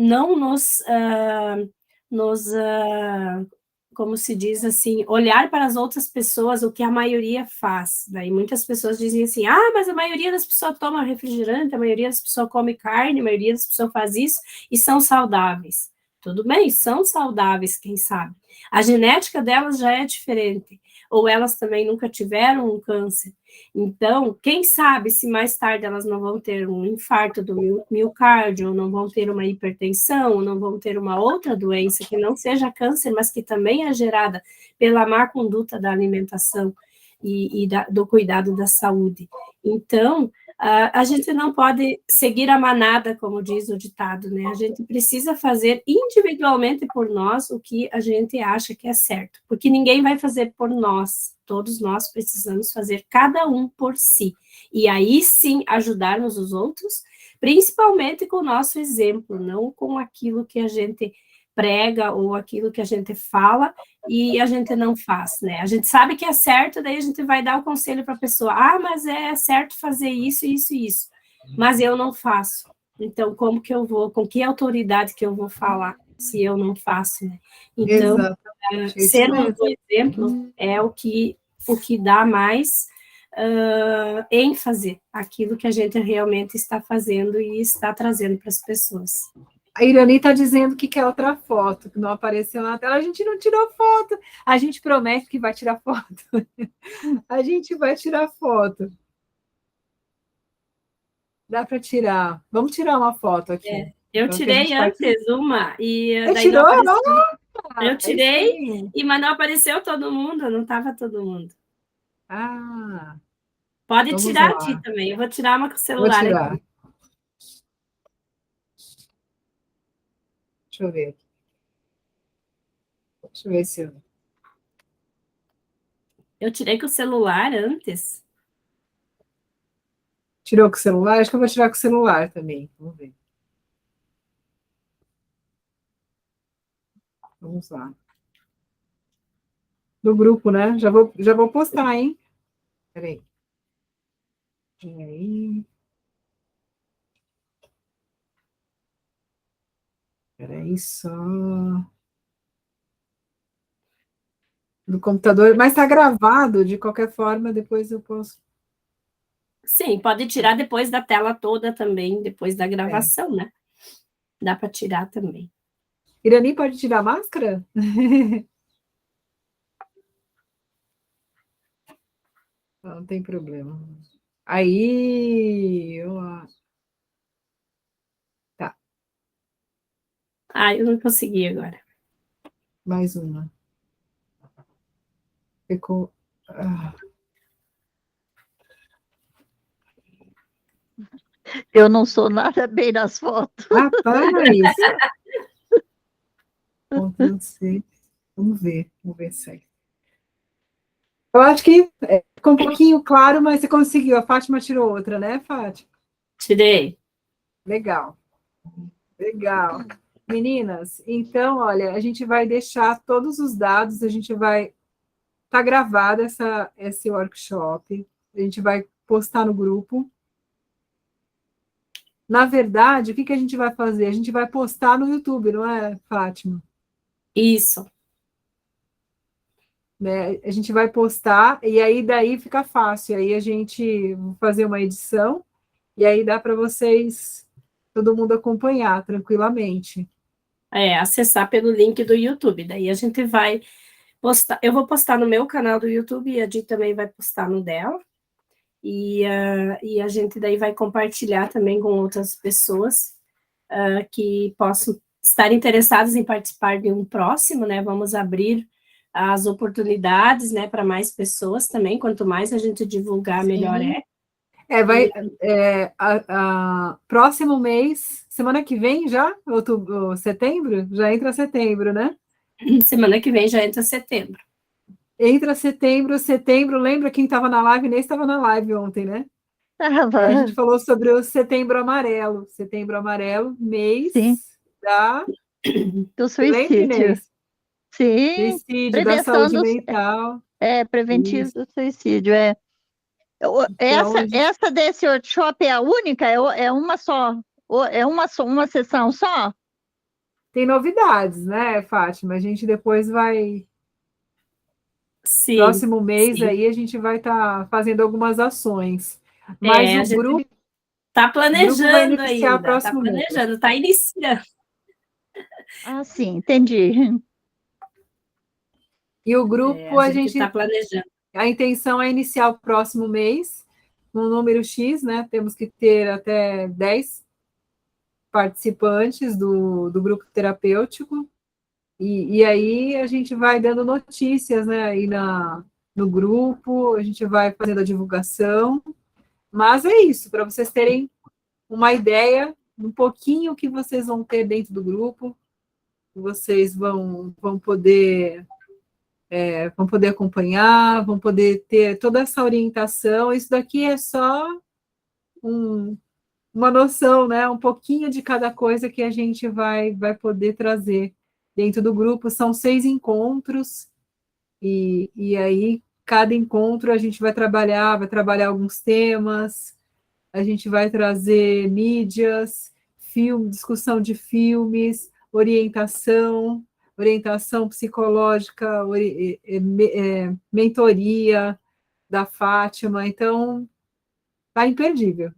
Speaker 1: como se diz assim, olhar para as outras pessoas, o que a maioria faz. Daí muitas pessoas dizem assim, mas a maioria das pessoas toma refrigerante, a maioria das pessoas come carne, a maioria das pessoas faz isso, e são saudáveis. Tudo bem, são saudáveis, quem sabe. A genética delas já é diferente. ou elas também nunca tiveram um câncer. Então, quem sabe se mais tarde elas não vão ter um infarto do miocárdio, ou não vão ter uma hipertensão, ou não vão ter uma outra doença que não seja câncer, mas que também é gerada pela má conduta da alimentação e do cuidado da saúde. Então, a gente não pode seguir a manada, como diz o ditado, né? A gente precisa fazer individualmente por nós o que a gente acha que é certo, porque ninguém vai fazer por nós, todos nós precisamos fazer cada um por si, e aí sim ajudarmos os outros, principalmente com o nosso exemplo, não com aquilo que a gente prega ou aquilo que a gente fala e a gente não faz, né? A gente sabe que é certo, daí a gente vai dar o conselho para a pessoa, mas é certo fazer isso, isso e isso, mas eu não faço. Então, como que eu vou, com que autoridade que eu vou falar se eu não faço, né? Então, ser um bom exemplo é o que dá mais ênfase àquilo que a gente realmente está fazendo e está trazendo para as pessoas.
Speaker 2: A Irani está dizendo que quer outra foto, que não apareceu na tela. A gente não tirou foto. A gente promete que vai tirar foto. A gente vai tirar foto. Dá para tirar. Vamos tirar uma foto aqui.
Speaker 1: Eu tirei antes uma e daí
Speaker 2: tirou?
Speaker 1: não apareceu. Eu tirei, mas não apareceu todo mundo, não estava todo mundo. Pode
Speaker 2: vamos
Speaker 1: tirar
Speaker 2: lá.
Speaker 1: aqui também. Eu vou tirar uma com o celular.
Speaker 2: Vou tirar.
Speaker 1: Aqui.
Speaker 2: Deixa eu ver. Deixa eu ver se eu...
Speaker 1: Eu tirei com o celular antes.
Speaker 2: Tirou com o celular? Acho que eu vou tirar com o celular também. Vamos ver. Vamos lá. Do grupo, né? Já vou postar, hein? Peraí. Peraí só. Do computador, mas está gravado, de qualquer forma, depois eu posso.
Speaker 1: Sim, pode tirar depois da tela toda também, depois da gravação, né? Dá para tirar também.
Speaker 2: Irani, pode tirar a máscara? Não tem problema. Aí, tá.
Speaker 1: Eu não consegui agora.
Speaker 2: Mais uma. Ficou.
Speaker 6: Eu não sou nada bem nas fotos.
Speaker 2: Rapaz! Ctrl C. Vamos ver se eu acho que ficou um pouquinho claro, mas você conseguiu. A Fátima tirou outra, né, Fátima?
Speaker 1: Tirei.
Speaker 2: Legal. Meninas, então, olha, a gente vai deixar todos os dados, a gente vai... Tá gravado esse workshop, a gente vai postar no grupo. Na verdade, o que a gente vai fazer? A gente vai postar no YouTube, não é, Fátima?
Speaker 1: Isso.
Speaker 2: Né? A gente vai postar, e aí daí fica fácil. Aí a gente vai fazer uma edição, e aí dá para vocês, todo mundo acompanhar tranquilamente.
Speaker 1: Acessar pelo link do YouTube. Daí a gente vai postar. Eu vou postar no meu canal do YouTube, e a Di também vai postar no dela. E a gente daí vai compartilhar também com outras pessoas que possam estar interessadas em participar de um próximo, né? Vamos abrir as oportunidades, né, para mais pessoas também. Quanto mais a gente divulgar, melhor é.
Speaker 2: Próximo mês, semana que vem já? Setembro? Já entra setembro, né?
Speaker 1: Semana que vem já entra setembro.
Speaker 2: Entra setembro, lembra quem estava na live? Nem estava na live ontem, né? A gente falou sobre o Setembro Amarelo. Setembro Amarelo, mês
Speaker 6: do suicídio. Sim,
Speaker 2: suicídio, da saúde mental.
Speaker 6: Preventivo do suicídio, Essa desse workshop é a única? É uma só? É uma sessão só?
Speaker 2: Tem novidades, né, Fátima? A gente depois vai...
Speaker 1: Sim,
Speaker 2: próximo mês aí a gente vai estar fazendo algumas ações. Mas o grupo
Speaker 1: está planejando
Speaker 2: vai iniciar
Speaker 1: ainda, está planejando, está iniciando.
Speaker 6: Sim, entendi.
Speaker 2: E o grupo,
Speaker 1: a gente está planejando.
Speaker 2: A intenção é iniciar o próximo mês, no número X, né? Temos que ter até 10 participantes do grupo terapêutico, e aí a gente vai dando notícias, né? Aí no grupo, a gente vai fazendo a divulgação, mas é isso, para vocês terem uma ideia, um pouquinho que vocês vão ter dentro do grupo, vocês vão poder acompanhar, vão poder ter toda essa orientação. Isso daqui é só uma noção, né? Um pouquinho de cada coisa que a gente vai poder trazer dentro do grupo. São 6 encontros, e aí cada encontro a gente vai trabalhar alguns temas, a gente vai trazer mídias, discussão de filmes, orientação psicológica, mentoria da Fátima, então tá imperdível.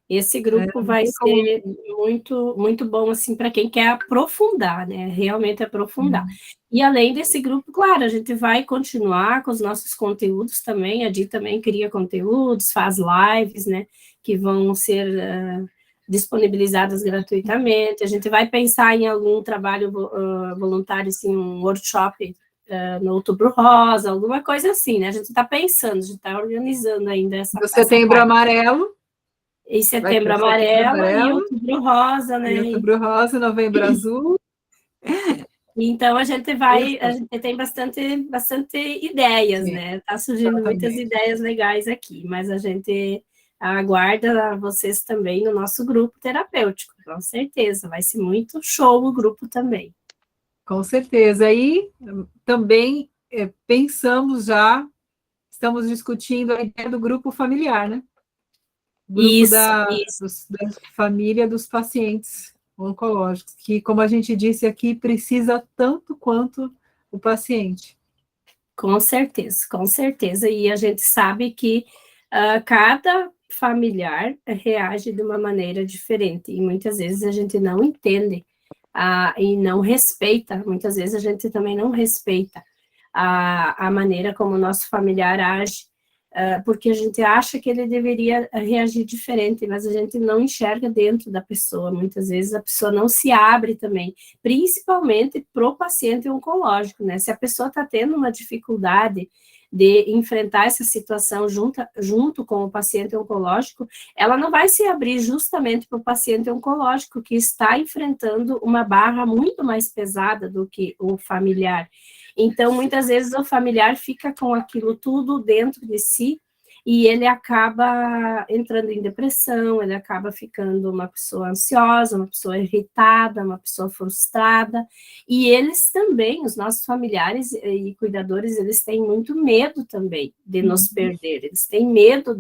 Speaker 1: Esse grupo vai ser muito, muito bom, assim, para quem quer aprofundar, né? Realmente aprofundar. E além desse grupo, claro, a gente vai continuar com os nossos conteúdos também, a Di também cria conteúdos, faz lives, né? Que vão ser disponibilizadas gratuitamente. A gente vai pensar em algum trabalho voluntário, assim, um workshop no Outubro Rosa, alguma coisa assim, né? A gente está pensando, a gente está organizando ainda essa
Speaker 2: Setembro Amarelo.
Speaker 1: Em Setembro Amarelo e Outubro Rosa, né?
Speaker 2: E Outubro Rosa, Novembro Azul.
Speaker 1: Então, a gente tem bastante ideias, né? Está surgindo muitas ideias legais aqui, mas a gente aguarda vocês também no nosso grupo terapêutico, com certeza. Vai ser muito show o grupo também.
Speaker 2: Com certeza. E também estamos discutindo a ideia do grupo familiar, né? Grupo da família dos pacientes oncológicos, que, como a gente disse aqui, precisa tanto quanto o paciente.
Speaker 1: Com certeza. E a gente sabe que cada familiar reage de uma maneira diferente, e muitas vezes a gente não entende e não respeita, muitas vezes a gente também não respeita a maneira como o nosso familiar age, porque a gente acha que ele deveria reagir diferente, mas a gente não enxerga dentro da pessoa. Muitas vezes a pessoa não se abre também, principalmente para o paciente oncológico, né? Se a pessoa está tendo uma dificuldade de enfrentar essa situação junto com o paciente oncológico, ela não vai se abrir justamente para o paciente oncológico, que está enfrentando uma barra muito mais pesada do que o familiar. Então, muitas vezes, o familiar fica com aquilo tudo dentro de si, e ele acaba entrando em depressão, ele acaba ficando uma pessoa ansiosa, uma pessoa irritada, uma pessoa frustrada, e eles também, os nossos familiares e cuidadores, eles têm muito medo também de nos perder, eles têm medo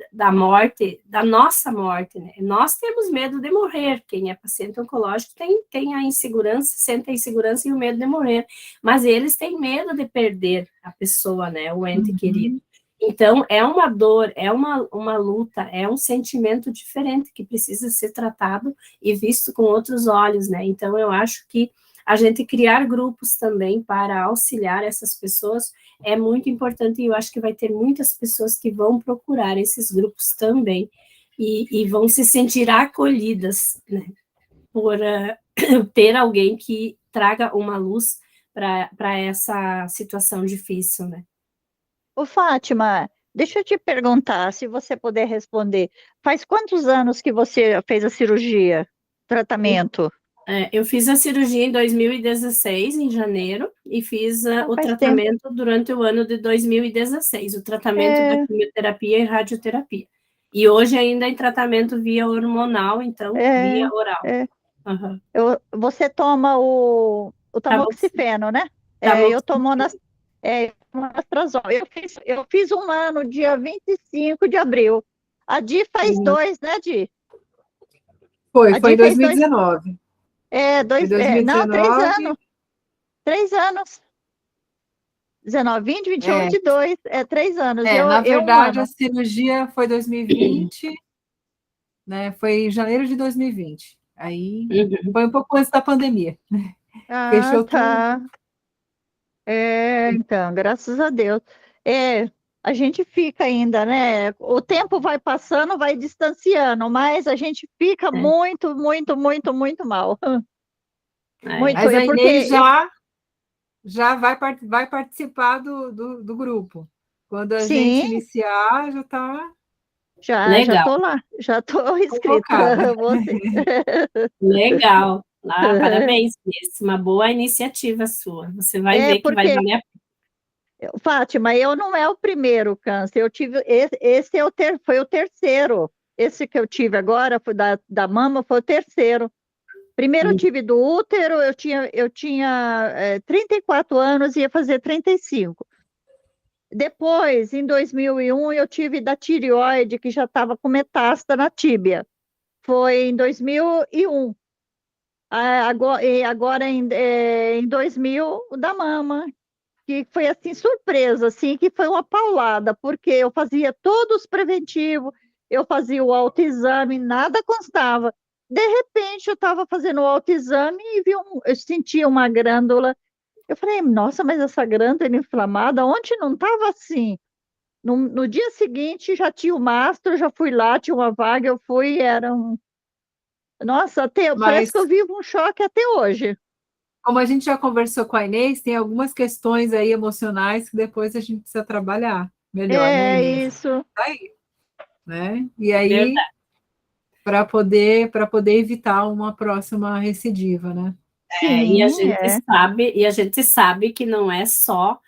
Speaker 1: da morte, da nossa morte, né? Nós temos medo de morrer, quem é paciente oncológico tem a insegurança, sente a insegurança e o medo de morrer, mas eles têm medo de perder a pessoa, né, o ente querido. Então, é uma dor, é uma luta, é um sentimento diferente que precisa ser tratado e visto com outros olhos, né? Então, eu acho que a gente criar grupos também para auxiliar essas pessoas é muito importante, e eu acho que vai ter muitas pessoas que vão procurar esses grupos também e vão se sentir acolhidas, né? Por ter alguém que traga uma luz para essa situação difícil, né?
Speaker 6: Ô, Fátima, deixa eu te perguntar, se você puder responder. Faz quantos anos que você fez a cirurgia, tratamento?
Speaker 1: Eu fiz a cirurgia em 2016, em janeiro, e fiz o tratamento durante o ano de 2016, o tratamento da quimioterapia e radioterapia. E hoje ainda em tratamento via hormonal, então via oral. Uhum.
Speaker 6: Você toma o tamoxifeno, né? Eu tomo nas Anastrozol. Eu fiz um ano, dia 25 de abril. A Di faz 2, né, Di?
Speaker 2: Foi em 2019.
Speaker 6: Não, 3 anos. 3 anos. 19, 20, 21, 22. 3 anos.
Speaker 2: Na verdade, a cirurgia foi 2020, né? Foi em janeiro de 2020. Aí foi um pouco antes da pandemia.
Speaker 6: Fechou tudo. Então, graças a Deus. É, a gente fica ainda, né? O tempo vai passando, vai distanciando, mas a gente fica
Speaker 1: É,
Speaker 6: muito, muito, muito, muito mal.
Speaker 1: é.
Speaker 6: Muito,
Speaker 2: Mas
Speaker 6: é
Speaker 2: a Inês
Speaker 6: porque
Speaker 2: já vai participar do grupo. Quando a gente
Speaker 6: sim,
Speaker 2: iniciar, já está
Speaker 6: já
Speaker 1: Legal,
Speaker 6: tô lá, já tô inscrita.
Speaker 2: convocada.
Speaker 6: Você.
Speaker 1: legal. Ah, parabéns, Inês. Uma boa iniciativa sua. Você vai
Speaker 6: É
Speaker 1: ver que vai
Speaker 6: porque
Speaker 1: valer a
Speaker 6: Fátima, eu não é o primeiro câncer. Eu tive esse é foi o terceiro. Esse que eu tive agora foi da mama, foi o terceiro. Primeiro eu
Speaker 1: pena.
Speaker 6: tive do útero, eu tinha 34 anos e ia fazer 35. Depois, em 2001, eu tive da tireoide, que já estava com metástase na tíbia. Foi em 2001. E agora em 2000, o da mama, que foi assim, surpresa, assim, que foi uma paulada, porque eu fazia todos os preventivos, eu fazia o autoexame, nada constava. De repente, eu estava fazendo o autoexame e eu senti uma glândula. Eu falei, nossa, mas essa glândula inflamada, ontem não estava assim. No dia seguinte, já tinha o mastro, já fui lá, tinha uma vaga, eu fui, era um... Nossa, parece que eu
Speaker 2: Mas,
Speaker 6: vivo um choque até hoje.
Speaker 2: como a gente já conversou com a Inês, tem algumas questões aí emocionais que depois a gente precisa trabalhar melhor, né,
Speaker 6: É
Speaker 2: Inês?
Speaker 6: isso.
Speaker 2: Tá aí, né? E aí,
Speaker 1: Verdade.
Speaker 2: para poder evitar uma próxima recidiva, né?
Speaker 1: É, e a
Speaker 6: Sim,
Speaker 1: gente sabe, que não é só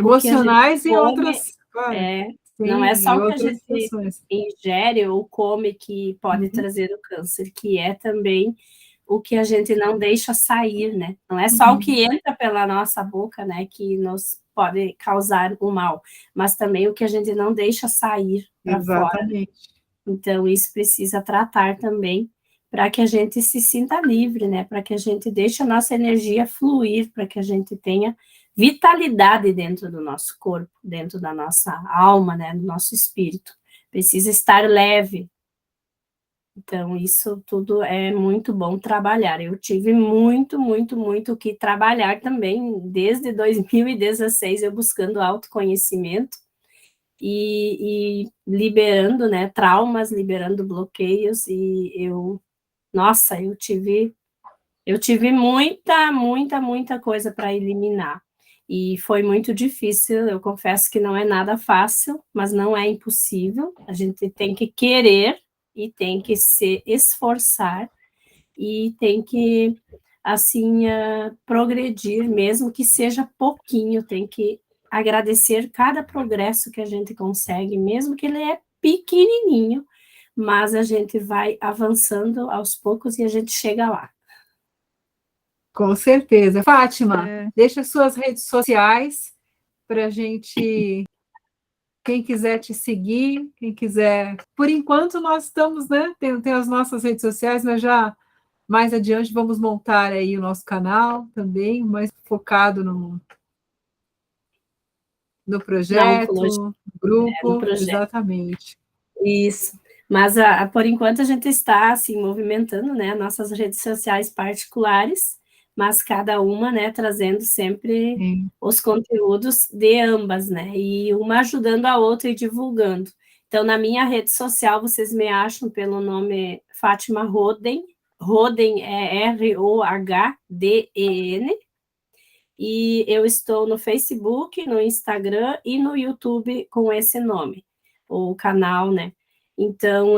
Speaker 1: o que a gente
Speaker 2: Emocionais e
Speaker 1: come,
Speaker 2: outras, claro,
Speaker 1: é, não é
Speaker 2: sim,
Speaker 1: só
Speaker 2: e
Speaker 1: o que a
Speaker 2: outras
Speaker 1: gente
Speaker 2: situações.
Speaker 1: ingere ou come que pode
Speaker 2: Uhum,
Speaker 1: trazer o câncer, que é também o que a gente não deixa sair, né? Não é só o
Speaker 2: uhum,
Speaker 1: que entra pela nossa boca, né, que nos pode causar o mal, mas também o que a gente não deixa sair para fora.
Speaker 2: exatamente.
Speaker 1: Então, isso precisa tratar também para que a gente se sinta livre, né? Para que a gente deixe a nossa energia fluir, para que a gente tenha vitalidade dentro do nosso corpo, dentro da nossa alma, né? Do nosso espírito. Precisa estar leve. Então, isso tudo é muito bom trabalhar. Eu tive muito, muito, muito que trabalhar também, desde 2016, eu buscando autoconhecimento e liberando, né, traumas, liberando bloqueios, e nossa, eu tive muita, muita, muita coisa para eliminar, e foi muito difícil, eu confesso que não é nada fácil, mas não é impossível, a gente tem que querer, e tem que se esforçar, e tem que, assim, progredir, mesmo que seja pouquinho, tem que agradecer cada progresso que a gente consegue, mesmo que ele é pequenininho, mas a gente vai avançando aos poucos e a gente chega lá.
Speaker 2: Com certeza. Fátima,
Speaker 6: é.
Speaker 2: deixa suas redes sociais para a gente, quem quiser te seguir, quem quiser. Por enquanto, nós estamos, né? Tem as nossas redes sociais, mas já mais adiante vamos montar aí o nosso canal também, mais focado no
Speaker 1: Na oncologia,
Speaker 2: projeto, no
Speaker 1: no
Speaker 2: grupo,
Speaker 1: projeto.
Speaker 2: exatamente.
Speaker 1: Isso. Mas, por enquanto, a gente está, assim, movimentando, né, nossas redes sociais particulares, mas cada uma, né, trazendo sempre
Speaker 2: Sim.
Speaker 1: os conteúdos de ambas, né, e uma ajudando a outra e divulgando. Então, na minha rede social, vocês me acham pelo nome Fátima Roden, Roden é Rohden, e eu estou no Facebook, no Instagram e no YouTube com esse nome, o canal, né? Então,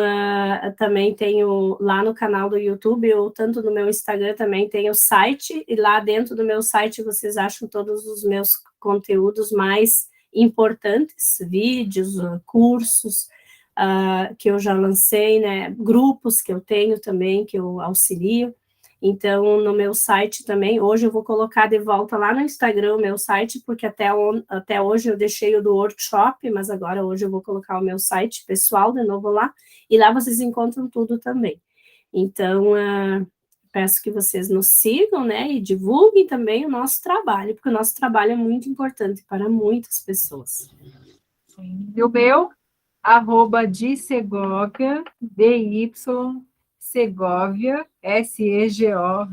Speaker 1: também tenho lá no canal do YouTube, ou tanto no meu Instagram também tem o site, e lá dentro do meu site vocês acham todos os meus conteúdos mais importantes, vídeos, cursos, que eu já lancei, né? Grupos que eu tenho também, que eu auxilio. Então, no meu site também, hoje eu vou colocar de volta lá no Instagram o meu site, porque até hoje eu deixei o do workshop, mas agora hoje eu vou colocar o meu site pessoal de novo lá, e lá vocês encontram tudo também. Então, peço que vocês nos sigam, né, e divulguem também o nosso trabalho, porque o nosso trabalho é muito importante para muitas pessoas.
Speaker 2: E o meu, @DSegovia, DY Segovia, Segovia,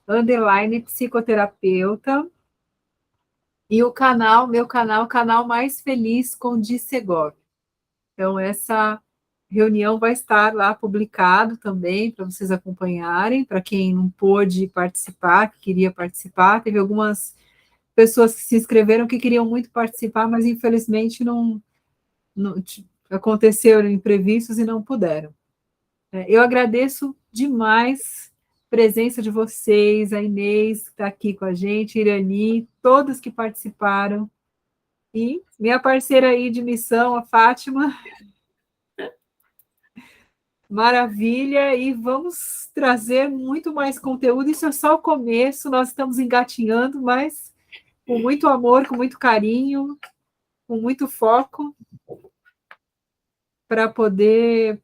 Speaker 2: _psicoterapeuta. E o canal, meu canal, Canal Mais Feliz com Di Segov. Então, essa reunião vai estar lá publicado também, para vocês acompanharem, para quem não pôde participar, que queria participar. Teve algumas pessoas que se inscreveram que queriam muito participar, mas infelizmente não aconteceram imprevistos e não puderam. Eu agradeço demais a presença de vocês, a Inês, que está aqui com a gente, Irani, todos que participaram, e minha parceira aí de missão, a Fátima. Maravilha, e vamos trazer muito mais conteúdo. Isso é só o começo, nós estamos engatinhando, mas com muito amor, com muito carinho, com muito foco, para poder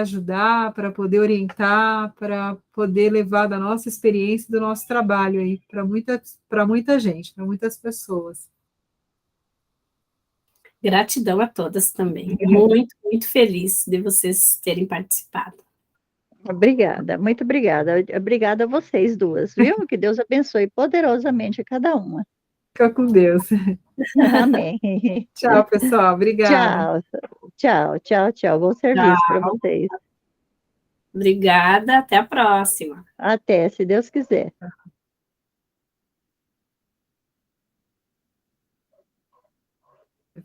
Speaker 2: ajudar, para poder orientar, para poder levar da nossa experiência, do nosso trabalho aí para muita gente, para muitas pessoas.
Speaker 1: Gratidão a todas também. Muito, muito feliz de vocês terem participado.
Speaker 6: Obrigada, muito obrigada. Obrigada a vocês duas, viu? Que Deus abençoe poderosamente a cada uma.
Speaker 2: Fica com Deus.
Speaker 6: Amém.
Speaker 2: Tchau, pessoal. Obrigada.
Speaker 6: Tchau. Bom serviço para vocês.
Speaker 1: Obrigada, até a próxima.
Speaker 6: Até, se Deus quiser.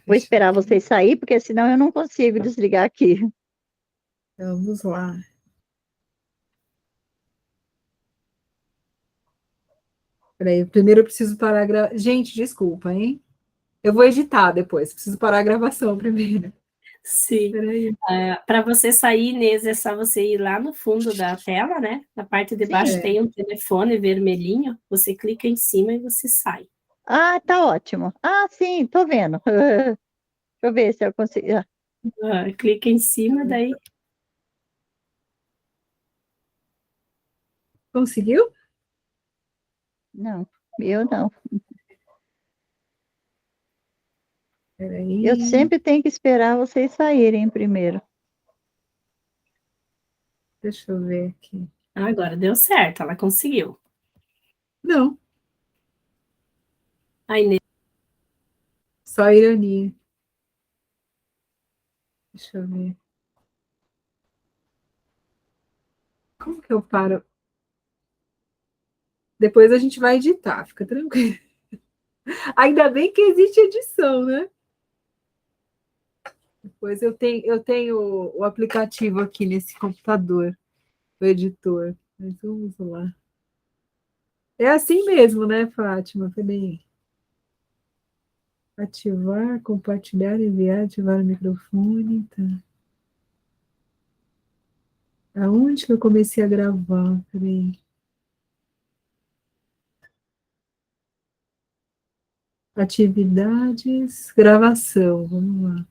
Speaker 6: Vou esperar vocês sair, porque senão eu não consigo desligar aqui.
Speaker 2: Vamos lá. Peraí, primeiro eu preciso parar a gravação. Gente, desculpa, hein? Eu vou editar depois, preciso parar a gravação primeiro.
Speaker 1: Sim. Para você sair, Inês, é só você ir lá no fundo da tela, né? Na parte de baixo tem um telefone vermelhinho, você clica em cima e você sai.
Speaker 6: Ah, tá ótimo. Ah, sim, tô vendo. Deixa eu ver se eu consigo.
Speaker 1: Clica em cima, daí...
Speaker 2: Conseguiu?
Speaker 6: Não, eu não.
Speaker 2: Peraí.
Speaker 6: Eu sempre tenho que esperar vocês saírem primeiro.
Speaker 2: Deixa eu ver aqui.
Speaker 1: Agora deu certo, ela conseguiu.
Speaker 2: Não.
Speaker 1: A Inês.
Speaker 2: Só a Irani. Deixa eu ver. Como que eu paro? Depois a gente vai editar, fica tranquilo. Ainda bem que existe edição, né? Depois eu tenho o aplicativo aqui nesse computador, o editor. Mas vamos lá. É assim mesmo, né, Fátima? Peraí. Ativar, compartilhar, enviar, ativar o microfone. Tá. Aonde que eu comecei a gravar? Peraí. Atividades, gravação, vamos lá.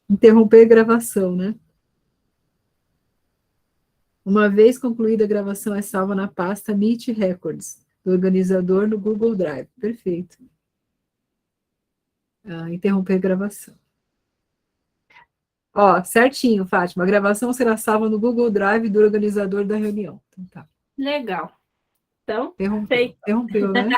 Speaker 2: Interromper a gravação, né? Uma vez concluída a gravação, é salva na pasta Meet Records, do organizador no Google Drive. Perfeito. Interromper a gravação. Ó, certinho, Fátima. A gravação será salva no Google Drive do organizador da reunião. Então, tá.
Speaker 1: Legal. Então,
Speaker 2: Interrompeu, né?